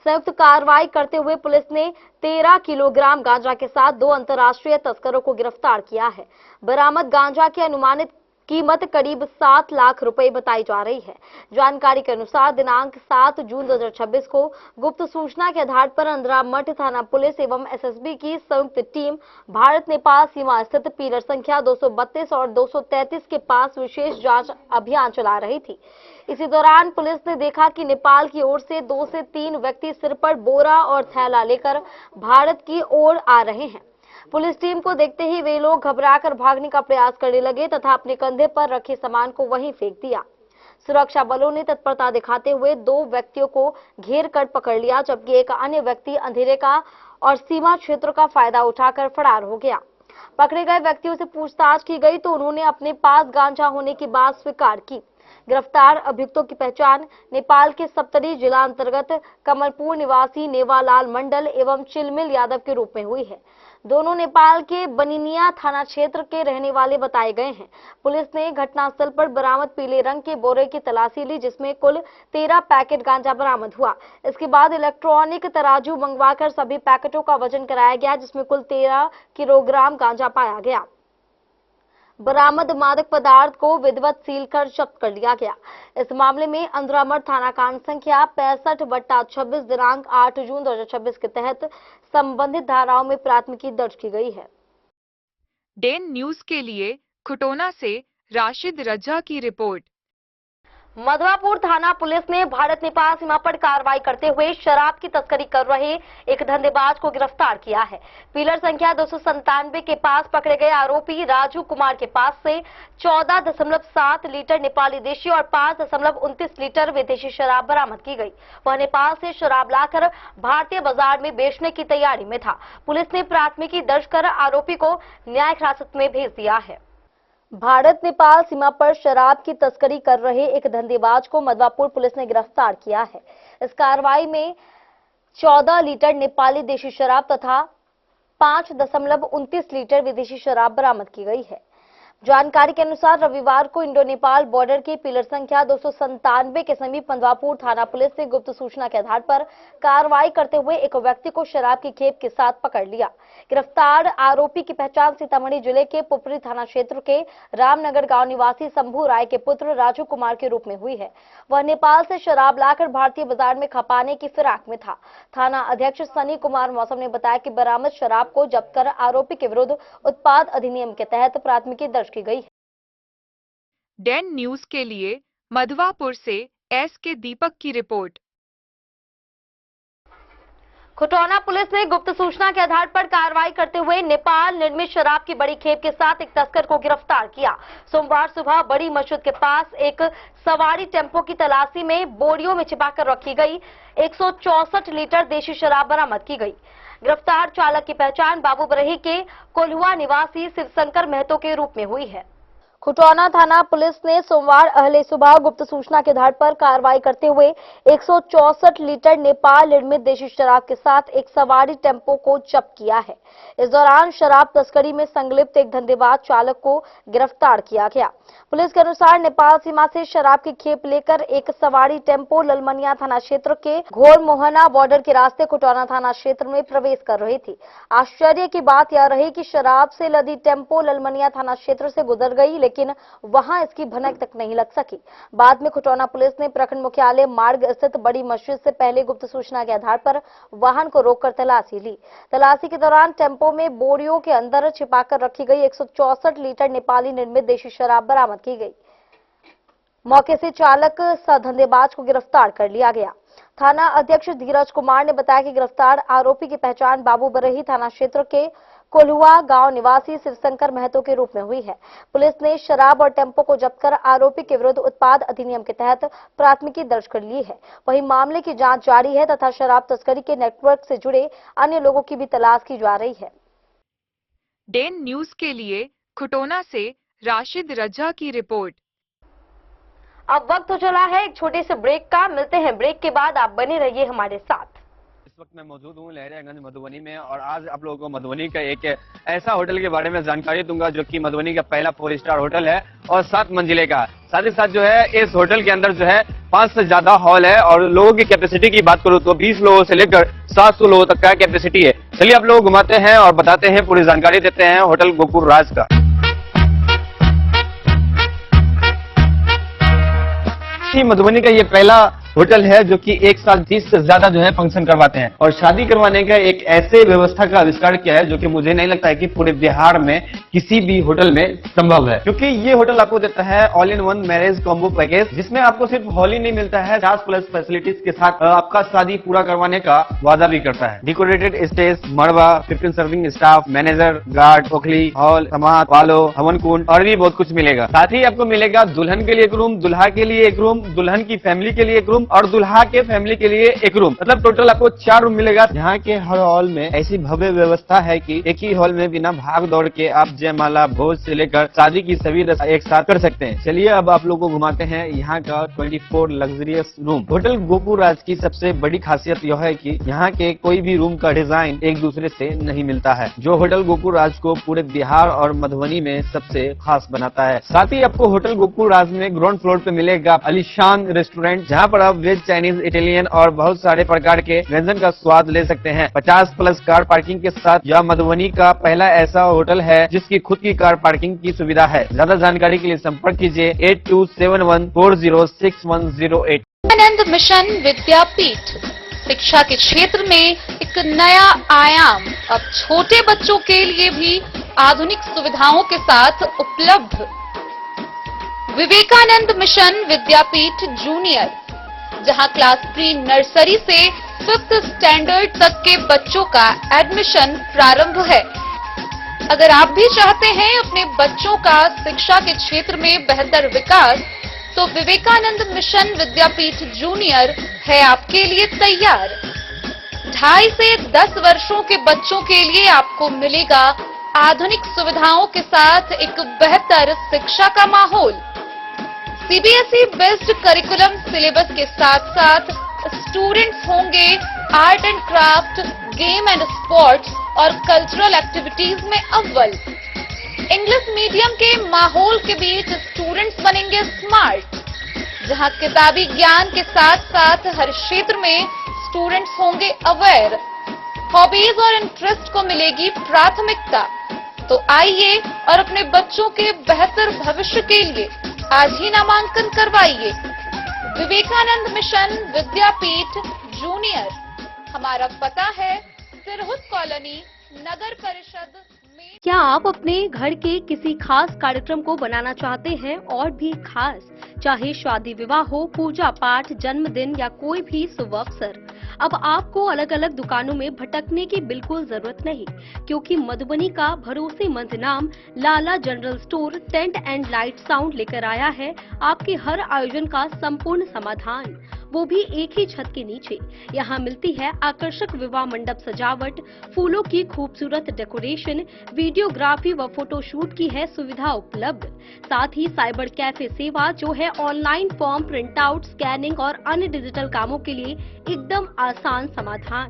संयुक्त कार्रवाई करते हुए पुलिस ने 13 किलोग्राम गांजा के साथ 2 अंतर्राष्ट्रीय तस्करों को गिरफ्तार किया है। बरामद गांजा की अनुमानित कीमत करीब 7 लाख रुपए बताई जा रही है। जानकारी के अनुसार दिनांक 7 जून 2026 को गुप्त सूचना के आधार पर अंद्रामठ थाना पुलिस एवं एसएसबी की संयुक्त टीम भारत नेपाल सीमा स्थित पिलर संख्या 232 और 233 के पास विशेष जांच अभियान चला रही थी। इसी दौरान पुलिस ने देखा कि नेपाल की ओर से 2 से 3 व्यक्ति सिर पर बोरा और थैला लेकर भारत की ओर आ रहे हैं। पुलिस टीम को देखते ही वे लोग घबराकर भागने का प्रयास करने लगे तथा अपने कंधे पर रखे सामान को वहीं फेंक दिया। सुरक्षा बलों ने तत्परता दिखाते हुए 2 व्यक्तियों को घेर कर पकड़ लिया, जबकि एक अन्य व्यक्ति अंधेरे का और सीमा क्षेत्र का फायदा उठाकर फरार हो गया। पकड़े गए व्यक्तियों से पूछताछ की गई तो उन्होंने अपने पास गांजा होने की बात स्वीकार की। गिरफ्तार अभियुक्तों की पहचान नेपाल के सप्तरी जिला अंतर्गत कमलपुर निवासी नेवालाल मंडल एवं चिलमिल यादव के रूप में हुई है। दोनों नेपाल के बनिनिया थाना क्षेत्र के रहने वाले बताए गए हैं। पुलिस ने घटनास्थल पर बरामद पीले रंग के बोरे की तलाशी ली, जिसमें कुल 13 पैकेट गांजा बरामद हुआ। इसके बाद इलेक्ट्रॉनिक तराजू मंगवाकर सभी पैकेटों का वजन कराया गया, जिसमें कुल 13 किलोग्राम गांजा पाया गया। बरामद मादक पदार्थ को विधिवत सील कर जब्त कर लिया गया। इस मामले में अंद्रामठ थाना कांड संख्या 65/26 दिनांक 8 जून 2026 के तहत संबंधित धाराओं में प्राथमिकी दर्ज की गई है। डेन न्यूज के लिए खुटोना से राशिद रजा की रिपोर्ट। मधवापुर थाना पुलिस ने भारत नेपाल सीमा पर कार्रवाई करते हुए शराब की तस्करी कर रहे एक धंधेबाज को गिरफ्तार किया है। पिलर संख्या 297 के पास पकड़े गए आरोपी राजू कुमार के पास से 14.7 लीटर नेपाली देशी और 5.29 लीटर विदेशी शराब बरामद की गई। वह नेपाल से शराब लाकर भारतीय बाजार में बेचने की तैयारी में था। पुलिस ने प्राथमिकी दर्ज कर आरोपी को न्यायिक हिरासत में भेज दिया है। भारत नेपाल सीमा पर शराब की तस्करी कर रहे एक धंधेबाज को मधवापुर पुलिस ने गिरफ्तार किया है। इस कार्रवाई में 14 लीटर नेपाली देशी शराब तथा 5.29 लीटर विदेशी शराब बरामद की गई है। जानकारी के अनुसार रविवार को इंडो नेपाल बॉर्डर के पिलर संख्या 297 के समीप मधवापुर थाना पुलिस ने गुप्त सूचना के आधार पर कार्रवाई करते हुए एक व्यक्ति को शराब की खेप के साथ पकड़ लिया। गिरफ्तार आरोपी की पहचान सीतामढ़ी जिले के पुपरी थाना क्षेत्र के रामनगर गांव निवासी शंभू राय के पुत्र राजू कुमार के रूप में हुई है। वह नेपाल से शराब लाकर भारतीय बाजार में खपाने की फिराक में था। थाना अध्यक्ष सनी कुमार मौसम ने बताया कि बरामद शराब को जब्त कर आरोपी के विरुद्ध उत्पाद अधिनियम के तहत प्राथमिकी दर्ज की गई है। डेन न्यूज के लिए मधवापुर से एस के दीपक की रिपोर्ट। खुटौना पुलिस ने गुप्त सूचना के आधार पर कार्रवाई करते हुए नेपाल निर्मित शराब की बड़ी खेप के साथ एक तस्कर को गिरफ्तार किया। सोमवार सुबह बड़ी मस्जिद के पास एक सवारी टेम्पो की तलाशी में बोरियों में छिपाकर रखी गई 164 लीटर देशी शराब बरामद की गई। गिरफ्तार चालक की पहचान बाबू बरही के कोल्हुआ निवासी शिवशंकर महतो के रूप में हुई है। खुटौना थाना पुलिस ने सोमवार अहले सुबह गुप्त सूचना के आधार पर कार्रवाई करते हुए 164 लीटर नेपाल निर्मित देशी शराब के साथ एक सवारी टेम्पो को जब्त किया है। इस दौरान शराब तस्करी में संलिप्त एक धंधेबाज चालक को गिरफ्तार किया गया। पुलिस के अनुसार नेपाल सीमा से शराब की खेप लेकर एक सवारी टेम्पो ललमनिया थाना क्षेत्र के घोर मोहना बॉर्डर के रास्ते खुटौना थाना क्षेत्र में प्रवेश कर रही थी। आश्चर्य की बात यह रही कि शराब से लदी टेम्पो ललमनिया थाना क्षेत्र से गुजर गई, लेकिन वहां इसकी भनक तक नहीं लग सकी। बाद में खुटौना पुलिस ने प्रखंड मुख्यालय मार्ग स्थित बड़ी मस्जिद से पहले गुप्त सूचना के आधार पर वाहन को रोककर तलाशी ली। तलाशी के दौरान टेम्पो में बोरियों के अंदर छिपाकर रखी गई 164 लीटर नेपाली निर्मित देशी शराब बरामद की गई। मौके से चालक सह धंधेबाज को गिरफ्तार कर लिया गया। थाना अध्यक्ष धीरज कुमार ने बताया कि गिरफ्तार आरोपी की पहचान बाबू बरही थाना क्षेत्र के कोल्हुआ गांव निवासी शिवशंकर महतो के रूप में हुई है। पुलिस ने शराब और टेम्पो को जब्त कर आरोपी के विरुद्ध उत्पाद अधिनियम के तहत प्राथमिकी दर्ज कर ली है। वहीं मामले की जांच जारी है तथा शराब तस्करी के नेटवर्क से जुड़े अन्य लोगों की भी तलाश की जा रही है। डेन न्यूज के लिए खुटौना से राशिद रजा की रिपोर्ट। अब वक्त हो चला है एक छोटे से ब्रेक का। मिलते हैं ब्रेक के बाद। आप बने रहिए हमारे साथ। वक्त मैं मौजूद हूँ लहरियागंज मधुबनी में और आज आप लोगों को मधुबनी का एक ऐसा होटल के बारे में जानकारी दूंगा जो कि मधुबनी का पहला 4 स्टार होटल है और 7 मंजिले का। साथ ही साथ जो है इस होटल के अंदर जो है 5 से ज्यादा हॉल है और लोगों की कैपेसिटी की बात करूँ तो 20 लोगों से लेकर 700 लोगों तक का कैपेसिटी है। चलिए आप लोगों को घुमाते हैं और बताते हैं, पूरी जानकारी देते हैं होटल गोकुल राज का। मधुबनी का ये पहला होटल है जो कि एक साथ 30 से ज्यादा जो है फंक्शन करवाते हैं और शादी करवाने का एक ऐसे व्यवस्था का आविष्कार किया है जो कि मुझे नहीं लगता है कि पूरे बिहार में किसी भी होटल में संभव है, क्योंकि ये होटल आपको देता है all in one marriage combo package, जिसमें आपको सिर्फ हॉल ही नहीं मिलता है, 50+ फैसिलिटीज के साथ आपका शादी पूरा करवाने का वादा भी करता है। डेकोरेटेड स्टेज, मड़वा, 15 सर्विंग स्टाफ, मैनेजर, गार्ड, ओखली, हॉल, समाज, वालो, हवन कुंड और भी बहुत कुछ मिलेगा। साथ ही आपको मिलेगा दुल्हन के लिए एक रूम, दुल्हा के लिए एक रूम, दुल्हन की फैमिली के लिए एक रूम और दुल्हा के फैमिली के लिए एक रूम, मतलब टोटल आपको 4 रूम मिलेगा। यहाँ के हर हॉल में ऐसी भव्य व्यवस्था है कि एक ही हॉल में बिना भाग दौड़ के आप जयमाला, भोज से लेकर शादी की सभी रस्म एक साथ कर सकते हैं। चलिए अब आप लोगों को घुमाते हैं यहाँ का 24 लग्जरियस रूम। होटल गोकुल राज की सबसे बड़ी खासियत यह है कि यहाँ के कोई भी रूम का डिजाइन एक दूसरे से नहीं मिलता है, जो होटल गोकुल राज को पूरे बिहार और मधुबनी में सबसे खास बनाता है। साथ ही आपको होटल गोकुल राज में ग्राउंड फ्लोर पे मिलेगा आलीशान रेस्टोरेंट, जहाँ पर आप वेज, चाइनीज, इटालियन और बहुत सारे प्रकार के व्यंजन का स्वाद ले सकते हैं। 50+ कार पार्किंग के साथ यह मधुबनी का पहला ऐसा होटल है जिसकी खुद की कार पार्किंग की सुविधा है। ज्यादा जानकारी के लिए संपर्क कीजिए 8271406108। विवेकानंद मिशन विद्यापीठ शिक्षा के क्षेत्र में एक नया आयाम अब छोटे बच्चों के लिए भी आधुनिक सुविधाओं के साथ उपलब्ध। विवेकानंद मिशन विद्यापीठ जूनियर, जहां क्लास प्री नर्सरी से 5th स्टैंडर्ड तक के बच्चों का एडमिशन प्रारंभ है। अगर आप भी चाहते हैं अपने बच्चों का शिक्षा के क्षेत्र में बेहतर विकास, तो विवेकानंद मिशन विद्यापीठ जूनियर है आपके लिए तैयार। 2.5 से 10 वर्षों के बच्चों के लिए आपको मिलेगा आधुनिक सुविधाओं के साथ एक बेहतर शिक्षा का माहौल। सीबीएसई बेस्ड करिकुलम सिलेबस के साथ साथ स्टूडेंट्स होंगे art and craft, game and sports और कल्चरल एक्टिविटीज में अव्वल। इंग्लिश मीडियम के माहौल के बीच स्टूडेंट्स बनेंगे स्मार्ट, जहां किताबी ज्ञान के साथ साथ हर क्षेत्र में स्टूडेंट्स होंगे अवेयर। हॉबीज और इंटरेस्ट को मिलेगी प्राथमिकता। तो आइए और अपने बच्चों के बेहतर भविष्य के लिए आज ही नामांकन करवाइए। विवेकानंद मिशन विद्यापीठ जूनियर, हमारा पता है सिरहुत कॉलोनी, नगर परिषद में। क्या आप अपने घर के किसी खास कार्यक्रम को बनाना चाहते हैं और भी खास, चाहे शादी विवाह हो, पूजा पाठ, जन्मदिन या कोई भी शुभ अवसर? अब आपको अलग अलग दुकानों में भटकने की बिल्कुल जरूरत नहीं, क्योंकि मधुबनी का भरोसेमंद नाम Lala general store tent and light sound लेकर आया है आपके हर आयोजन का संपूर्ण समाधान, वो भी एक ही छत के नीचे। यहाँ मिलती है आकर्षक विवाह मंडप सजावट, फूलों की खूबसूरत डेकोरेशन, वीडियोग्राफी व फोटोशूट की है सुविधा उपलब्ध। साथ ही साइबर कैफे सेवा, जो है online form print out, scanning और अन्य डिजिटल कामों के लिए एकदम आसान समाधान।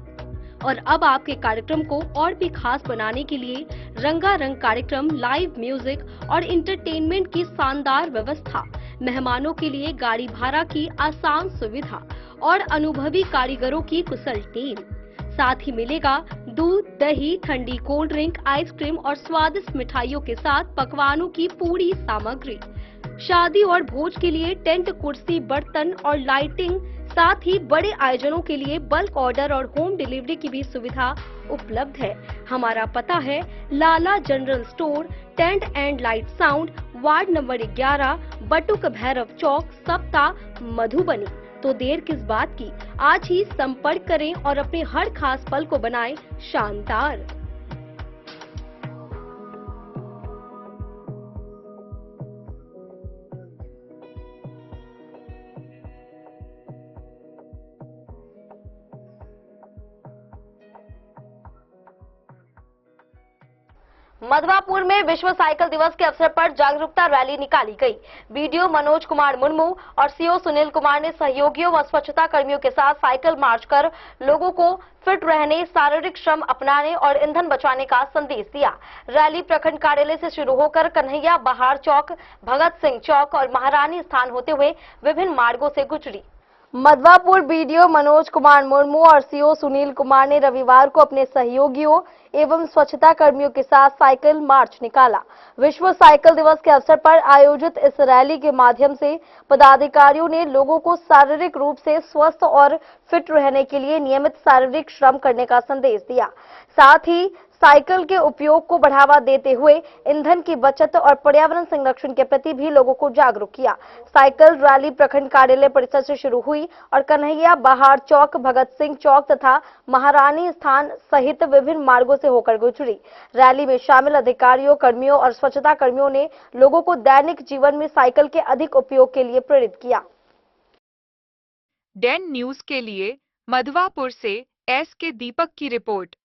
और अब आपके कार्यक्रम को और भी खास बनाने के लिए रंगारंग कार्यक्रम, लाइव म्यूजिक और इंटरटेनमेंट की शानदार व्यवस्था, मेहमानों के लिए गाड़ी भाड़ा की आसान सुविधा और अनुभवी कारीगरों की कुशल टीम। साथ ही मिलेगा दूध, दही, ठंडी कोल्ड ड्रिंक, आइसक्रीम और स्वादिष्ट मिठाइयों के साथ पकवानों की पूरी सामग्री। शादी और भोज के लिए टेंट, कुर्सी, बर्तन और लाइटिंग, साथ ही बड़े आयोजनों के लिए बल्क ऑर्डर और होम डिलीवरी की भी सुविधा उपलब्ध है। हमारा पता है Lala general store tent and light sound, ward number 11, Batuk Bhairav Chowk, Sapta, Madhubani. तो देर किस बात की, आज ही संपर्क करें और अपने हर खास पल को बनाएं शानदार। मधवापुर में विश्व साइकिल दिवस के अवसर पर जागरूकता रैली निकाली गई। बीडीओ मनोज कुमार मुर्मू और सीओ सुनील कुमार ने सहयोगियों व स्वच्छता कर्मियों के साथ साइकिल मार्च कर लोगों को फिट रहने, शारीरिक श्रम अपनाने और ईंधन बचाने का संदेश दिया। रैली प्रखंड कार्यालय से शुरू होकर कन्हैया बहार चौक, भगत सिंह चौक और महारानी स्थान होते हुए विभिन्न मार्गों से गुजरी। मधवापुर बीडीओ मनोज कुमार मुर्मू और सीओ सुनील कुमार ने रविवार को अपने सहयोगियों एवं स्वच्छता कर्मियों के साथ साइकिल मार्च निकाला। विश्व साइकिल दिवस के अवसर पर आयोजित इस रैली के माध्यम से पदाधिकारियों ने लोगों को शारीरिक रूप से स्वस्थ और फिट रहने के लिए नियमित शारीरिक श्रम करने का संदेश दिया। साथ ही साइकिल के उपयोग को बढ़ावा देते हुए ईंधन की बचत और पर्यावरण संरक्षण के प्रति भी लोगों को जागरूक किया। साइकिल रैली प्रखंड कार्यालय परिसर से शुरू हुई और कन्हैया बहार चौक, भगत सिंह चौक तथा महारानी स्थान सहित विभिन्न मार्गों से होकर गुजरी। रैली में शामिल अधिकारियों, कर्मियों और स्वच्छता कर्मियों ने लोगों को दैनिक जीवन में साइकिल के अधिक उपयोग के लिए प्रेरित किया। डैन न्यूज के लिए मधवापुर से एस.के. दीपक की रिपोर्ट।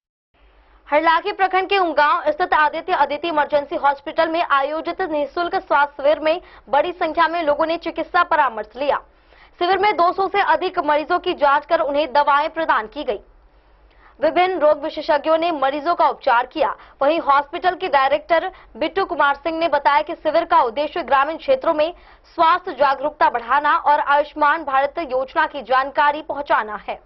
हरलाखी प्रखंड के उमगांव स्थित आदित्य अदिति इमरजेंसी हॉस्पिटल में आयोजित निःशुल्क स्वास्थ्य शिविर में बड़ी संख्या में लोगों ने चिकित्सा परामर्श लिया। शिविर में 200 से अधिक मरीजों की जांच कर उन्हें दवाएं प्रदान की गई। विभिन्न रोग विशेषज्ञों ने मरीजों का उपचार किया। वहीं हॉस्पिटल के डायरेक्टर बिट्टू कुमार सिंह ने बताया कि शिविर का उद्देश्य ग्रामीण क्षेत्रों में स्वास्थ्य जागरूकता बढ़ाना और आयुष्मान भारत योजना की जानकारी पहुंचाना है।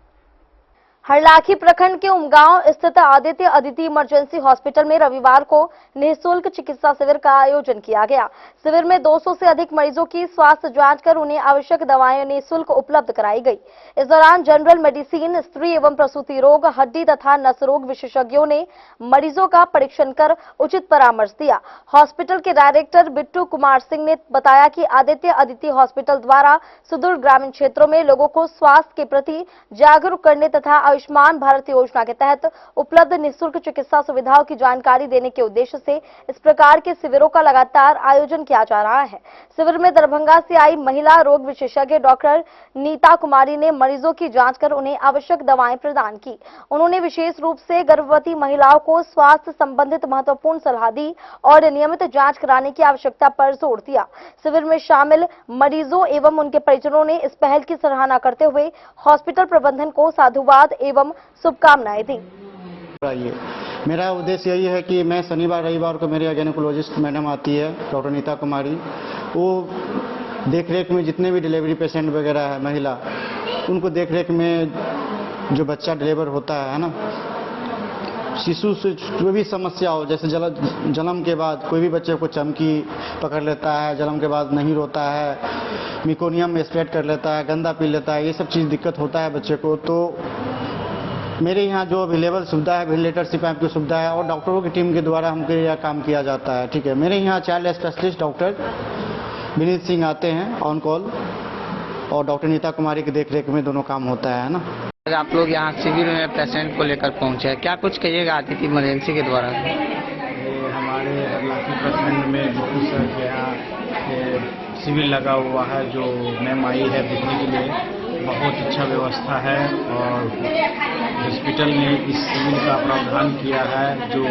हरलाखी प्रखंड के उमगांव स्थित आदित्य अदिति इमरजेंसी हॉस्पिटल में रविवार को निःशुल्क चिकित्सा शिविर का आयोजन किया गया। शिविर में 200 से अधिक मरीजों की स्वास्थ्य जांच कर उन्हें आवश्यक दवाएं निःशुल्क उपलब्ध कराई गई। इस दौरान जनरल मेडिसिन, स्त्री एवं प्रसूति रोग, हड्डी तथा नस रोग विशेषज्ञों ने मरीजों का परीक्षण कर उचित परामर्श दिया। हॉस्पिटल के डायरेक्टर बिट्टू कुमार सिंह ने बताया कि आदित्य अदिति हॉस्पिटल द्वारा सुदूर ग्रामीण क्षेत्रों में लोगों को स्वास्थ्य के प्रति जागरूक करने तथा आयुष्मान भारत योजना के तहत उपलब्ध निःशुल्क चिकित्सा सुविधाओं की जानकारी देने के उद्देश्य से इस प्रकार के शिविरों का लगातार आयोजन किया जा रहा है। शिविर में दरभंगा से आई महिला रोग विशेषज्ञ डॉक्टर नीता कुमारी ने मरीजों की जांच कर उन्हें आवश्यक दवाएं प्रदान की। उन्होंने विशेष रूप से गर्भवती महिलाओं को स्वास्थ्य संबंधित महत्वपूर्ण सलाह दी और नियमित जांच कराने की आवश्यकता पर जोर दिया। शिविर में शामिल मरीजों एवं उनके परिजनों ने इस पहल की सराहना करते हुए हॉस्पिटल प्रबंधन को साधुवाद एवं शुभकामनाएं दी। मेरा उद्देश्य यही है कि मैं शनिवार रविवार को मेरे गायनेकोलॉजिस्ट मैडम आती है, डॉक्टर नीता कुमारी, वो देखरेख में जितने भी डिलीवरी पेशेंट वगैरह है महिला, उनको देखरेख में जो बच्चा डिलीवर होता है ना, शिशु से जो भी समस्या हो, जैसे जन्म के बाद कोई भी बच्चे को चमकी पकड़ लेता है, जन्म के बाद नहीं रोता है, मिकोनियम में स्प्रेड कर लेता है, गंदा पी लेता है, ये सब चीज़ दिक्कत होता है बच्चे को, तो मेरे यहाँ जो अवेलेबल सुविधा है, वेंटिलेटर सीपैप की सुविधा है और डॉक्टरों की टीम के द्वारा हमके यहाँ काम किया जाता है। ठीक है, मेरे यहाँ child specialist doctor Vineet Singh आते हैं ऑन कॉल और डॉक्टर नीता कुमारी की देखरेख में दोनों काम होता है ना। आप लोग यहाँ शिविर में पेशेंट को लेकर पहुँचे हैं, क्या कुछ कहिएगा आदित्य इमरजेंसी के द्वारा? ये हमारे हरलाखी प्रखंड में बिट्टू सर के यहाँ शिविर लगा हुआ है, जो मैम आई है देखने के लिए। बहुत अच्छा व्यवस्था है और हॉस्पिटल ने इस शिविर का प्रावधान किया है, जो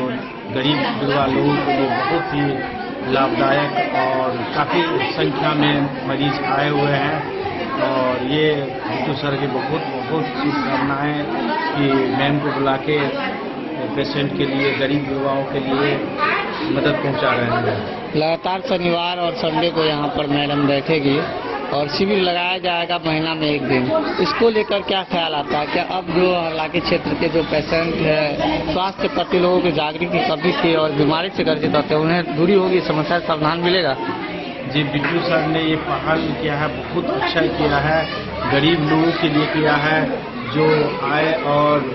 गरीब विधवा लोगों के लिए बहुत ही लाभदायक और काफ़ी संख्या में मरीज आए हुए हैं। और ये बिट्टू सर की बहुत बहुत शुभकामनाएँ कि मैम को बुला के पेशेंट के लिए, गरीब विधवाओं के लिए मदद पहुंचा रहे हैं। लगातार शनिवार और संडे को यहाँ पर मैडम बैठेगी और शिविर लगाया जाएगा महीना में एक दिन। इसको लेकर क्या ख्याल आता है? क्या अब जो हरलाखी क्षेत्र के जो पेशेंट है, स्वास्थ्य के प्रति लोगों की जागरूकता की कमी थी और बीमारी से ग्रसित होते हैं, उन्हें दूरी होगी, समस्या से समाधान मिलेगा? जी, बिट्टू सर ने ये पहल किया है, बहुत अच्छा किया है, गरीब लोगों के लिए किया है, जो आए और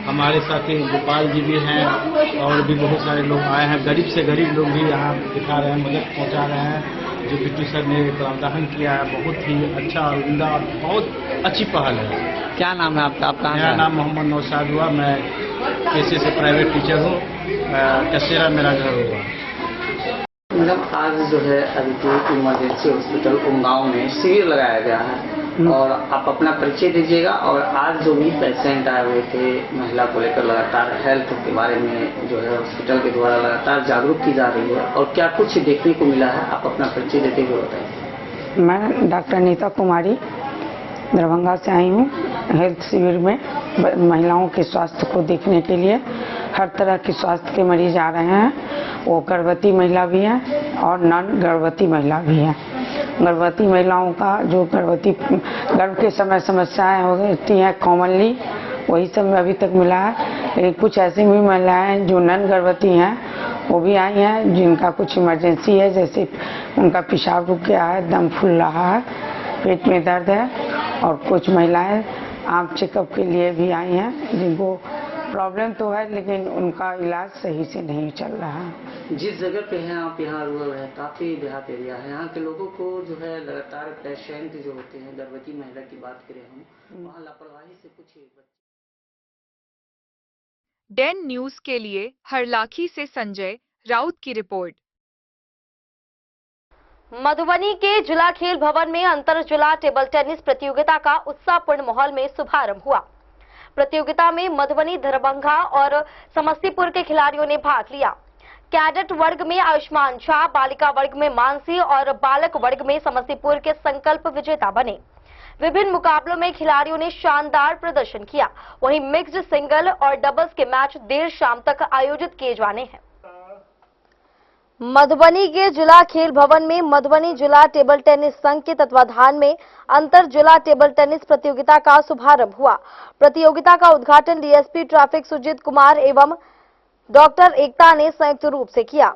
हमारे साथी गोपाल जी भी हैं और भी बहुत सारे लोग आए हैं, गरीब से गरीब लोग भी यहाँ दिखा रहे हैं, मदद पहुँचा रहे हैं। जो बिट्टू सर ने प्रावधान किया है बहुत ही अच्छा और उम्दा और बहुत अच्छी पहल है। क्या नाम है आपका? आप कहाँ? मेरा नाम मोहम्मद नौशाद हुआ, मैं पेशे से प्राइवेट टीचर हूँ, कसेरा मेरा घर हुआ। मैडम, आज जो है अदिति इमरजेंसी हॉस्पिटल उमगांव में शिविर लगाया गया है, और आप अपना परिचय दीजिएगा। और आज जो भी पेशेंट आए हुए थे महिला को लेकर लगातार हेल्थ के बारे में जो है हॉस्पिटल के द्वारा लगातार जागरूक की जा रही है, और क्या कुछ देखने को मिला है, आप अपना परिचय देते हुए बताइए। मैं डॉक्टर नीता कुमारी दरभंगा से आई हूँ। हेल्थ शिविर में महिलाओं के स्वास्थ्य को देखने के लिए हर तरह के स्वास्थ्य के मरीज आ रहे हैं। वो गर्भवती महिला भी हैं और नॉन गर्भवती महिला भी हैं। गर्भवती महिलाओं का जो गर्भ के समय समस्याएं होती हैं कॉमनली, वही सब में अभी तक मिला है। लेकिन कुछ ऐसी भी महिलाएं जो नॉन गर्भवती हैं वो भी आई हैं, जिनका कुछ इमरजेंसी है, जैसे उनका पेशाब रुक गया है, दम फूल रहा है, पेट में दर्द है। और कुछ महिलाएं आंख चेकअप के लिए भी आई हैं, जिनको प्रॉब्लम तो है लेकिन उनका इलाज सही से नहीं चल रहा है। जिस जगह पे हैं आप, यहाँ रूरल है, काफी देहात एरिया है, यहाँ के लोगों को जो है लगातार पेशेंट जो होते हैं, गर्भवती महिला की बात करें हम, वहाँ लापरवाही से कुछ डेन न्यूज के लिए हरलाखी से संजय राउत की रिपोर्ट। मधुबनी के जिला खेल भवन में अंतर जिला टेबल टेनिस प्रतियोगिता का उत्साहपूर्ण माहौल में शुभारंभ हुआ। प्रतियोगिता में मधुबनी, दरभंगा और समस्तीपुर के खिलाड़ियों ने भाग लिया। कैडेट वर्ग में आयुष्मान झा, बालिका वर्ग में मानसी और बालक वर्ग में समस्तीपुर के संकल्प विजेता बने। विभिन्न मुकाबलों में खिलाड़ियों ने शानदार प्रदर्शन किया। वहीं मिक्स्ड सिंगल और डबल्स के मैच देर शाम तक आयोजित किए जाने हैं। मधुबनी के जिला खेल भवन में मधुबनी जिला टेबल टेनिस संघ के तत्वाधान में अंतर जिला टेबल टेनिस प्रतियोगिता का शुभारंभ हुआ। प्रतियोगिता का उद्घाटन डीएसपी ट्रैफिक सुजीत कुमार एवं डॉक्टर एकता ने संयुक्त रूप से किया।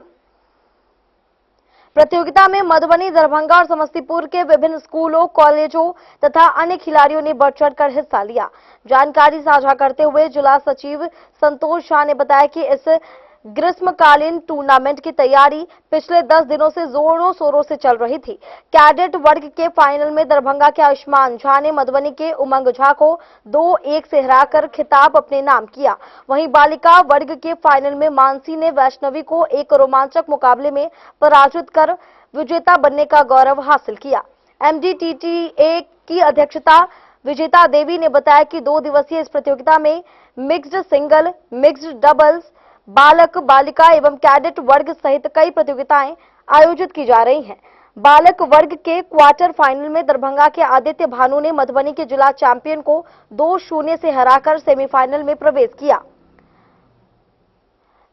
प्रतियोगिता में मधुबनी, दरभंगा और समस्तीपुर के विभिन्न स्कूलों, कॉलेजों तथा अन्य खिलाड़ियों ने बढ़ चढ़कर हिस्सा लिया। जानकारी साझा करते हुए जिला सचिव संतोष झा ने बताया कि इस ग्रीष्मकालीन टूर्नामेंट की तैयारी पिछले 10 दिनों से जोरों शोरों से चल रही थी। कैडेट वर्ग के फाइनल में दरभंगा के आयुष्मान झा ने मधुबनी के उमंग झा को 2-1 से हराकर खिताब अपने नाम किया। वहीं बालिका वर्ग के फाइनल में मानसी ने वैष्णवी को एक रोमांचक मुकाबले में पराजित कर विजेता बनने का गौरव हासिल किया। MDTTA की अध्यक्षता विजेता देवी ने बताया कि 2 दिवसीय इस प्रतियोगिता में मिक्स्ड सिंगल, मिक्स्ड डबल्स, बालक, बालिका एवं कैडेट वर्ग सहित कई प्रतियोगिताएं आयोजित की जा रही हैं। बालक वर्ग के क्वार्टर फाइनल में दरभंगा के आदित्य भानु ने मधुबनी के जिला चैंपियन को 2-0 से हराकर सेमीफाइनल में प्रवेश किया,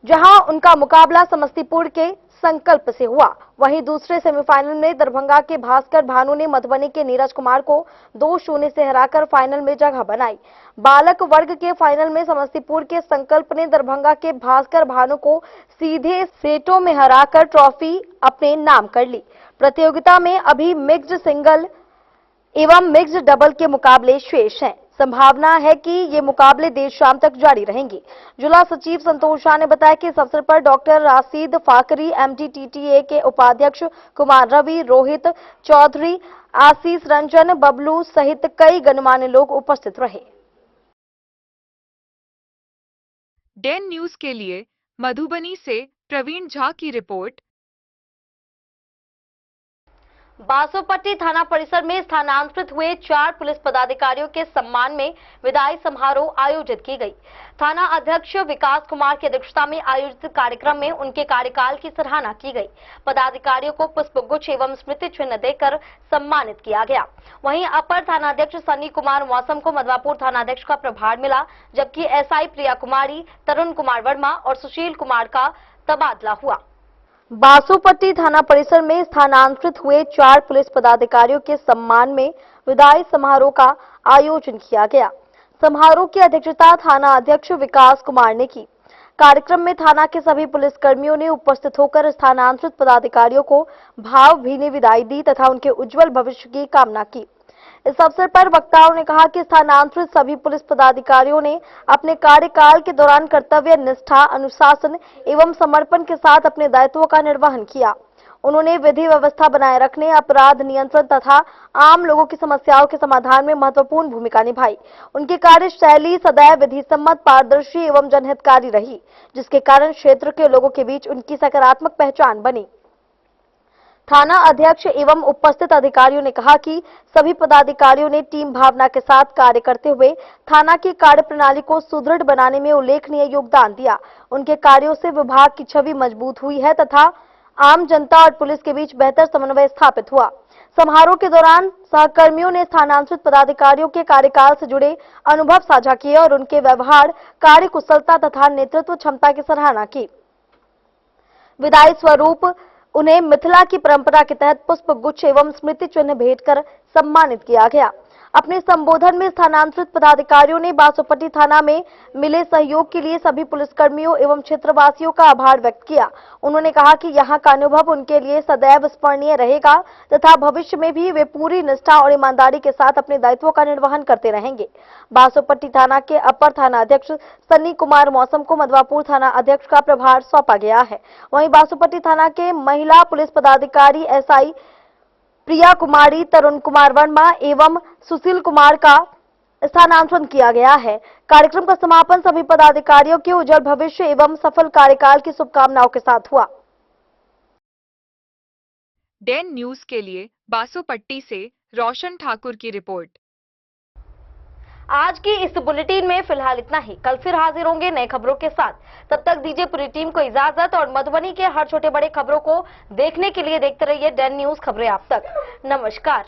जहां उनका मुकाबला समस्तीपुर के संकल्प से हुआ। वहीं दूसरे सेमीफाइनल में दरभंगा के भास्कर भानु ने मधुबनी के नीरज कुमार को 2-0 से हराकर फाइनल में जगह बनाई। बालक वर्ग के फाइनल में समस्तीपुर के संकल्प ने दरभंगा के भास्कर भानु को सीधे सेटों में हराकर ट्रॉफी अपने नाम कर ली। प्रतियोगिता में अभी मिक्स्ड सिंगल एवं मिक्स्ड डबल के मुकाबले शेष हैं। संभावना है कि ये मुकाबले देर शाम तक जारी रहेंगे। जिला सचिव संतोष झा ने बताया कि इस अवसर पर डॉक्टर राशिद फाकरी, MDTTA के उपाध्यक्ष कुमार रवि, रोहित चौधरी, आशीष रंजन, बबलू सहित कई गणमान्य लोग उपस्थित रहे। डेन न्यूज के लिए मधुबनी से प्रवीण झा की रिपोर्ट। बासोपट्टी थाना परिसर में स्थानांतरित हुए 4 पुलिस पदाधिकारियों के सम्मान में विदाई समारोह आयोजित की गई। थाना अध्यक्ष विकास कुमार की अध्यक्षता में आयोजित कार्यक्रम में उनके कार्यकाल की सराहना की गई। पदाधिकारियों को पुष्पगुच्छ एवं स्मृति चिन्ह देकर सम्मानित किया गया। वहीं अपर थानाध्यक्ष सनी कुमार मौसम को मधवापुर थानाध्यक्ष का प्रभार मिला, जबकि SI प्रिया कुमारी, तरुण कुमार वर्मा और सुशील कुमार का तबादला हुआ। बासोपट्टी थाना परिसर में स्थानांतरित हुए 4 पुलिस पदाधिकारियों के सम्मान में विदाई समारोह का आयोजन किया गया। समारोह की अध्यक्षता थाना अध्यक्ष विकास कुमार ने की। कार्यक्रम में थाना के सभी पुलिसकर्मियों ने उपस्थित होकर स्थानांतरित पदाधिकारियों को भावभीनी विदाई दी तथा उनके उज्जवल भविष्य की कामना की। इस अवसर पर वक्ताओं ने कहा कि स्थानांतरित सभी पुलिस पदाधिकारियों ने अपने कार्यकाल के दौरान कर्तव्य निष्ठा, अनुशासन एवं समर्पण के साथ अपने दायित्वों का निर्वहन किया। उन्होंने विधि व्यवस्था बनाए रखने, अपराध नियंत्रण तथा आम लोगों की समस्याओं के समाधान में महत्वपूर्ण भूमिका निभाई। उनकी कार्यशैली सदैव विधि सम्मत, पारदर्शी एवं जनहितकारी रही, जिसके कारण क्षेत्र के लोगों के बीच उनकी सकारात्मक पहचान बनी। थाना अध्यक्ष एवं उपस्थित अधिकारियों ने कहा कि सभी पदाधिकारियों ने टीम भावना के साथ कार्य करते हुए थाना की कार्यप्रणाली को सुदृढ़ बनाने में उल्लेखनीय योगदान दिया। उनके कार्यों से विभाग की छवि मजबूत हुई है तथा आम जनता और पुलिस के बीच बेहतर समन्वय स्थापित हुआ। समारोह के दौरान सहकर्मियों ने स्थानांतरित पदाधिकारियों के कार्यकाल से जुड़े अनुभव साझा किए और उनके व्यवहार, कार्य कुशलता तथा नेतृत्व क्षमता की सराहना की। विदाई स्वरूप उन्हें मिथिला की परंपरा के तहत पुष्प गुच्छ एवं स्मृति चिन्ह भेंट कर सम्मानित किया गया। अपने संबोधन में स्थानांतरित पदाधिकारियों ने बासोपट्टी थाना में मिले सहयोग के लिए सभी पुलिसकर्मियों एवं क्षेत्रवासियों का आभार व्यक्त किया। उन्होंने कहा कि यहां का अनुभव उनके लिए सदैव स्मरणीय रहेगा तथा भविष्य में भी वे पूरी निष्ठा और ईमानदारी के साथ अपने दायित्वों का निर्वहन करते रहेंगे। बासोपट्टी थाना के अपर थाना अध्यक्ष सन्नी कुमार मौसम को मधवापुर थाना अध्यक्ष का प्रभार सौंपा गया है। वहीं बासोपट्टी थाना के महिला पुलिस पदाधिकारी एसआई प्रिया कुमारी, तरुण कुमार वर्मा एवं सुशील कुमार का स्थानांतरण किया गया है। कार्यक्रम का समापन सभी पदाधिकारियों के उज्जवल भविष्य एवं सफल कार्यकाल की शुभकामनाओं के साथ हुआ। डेन न्यूज के लिए बासोपट्टी से रोशन ठाकुर की रिपोर्ट। आज की इस बुलेटिन में फिलहाल इतना ही। कल फिर हाजिर होंगे नए खबरों के साथ। तब तक दीजिए पूरी टीम को इजाजत और मधुबनी के हर छोटे बड़े खबरों को देखने के लिए देखते रहिए डेन न्यूज खबरें आप तक। नमस्कार।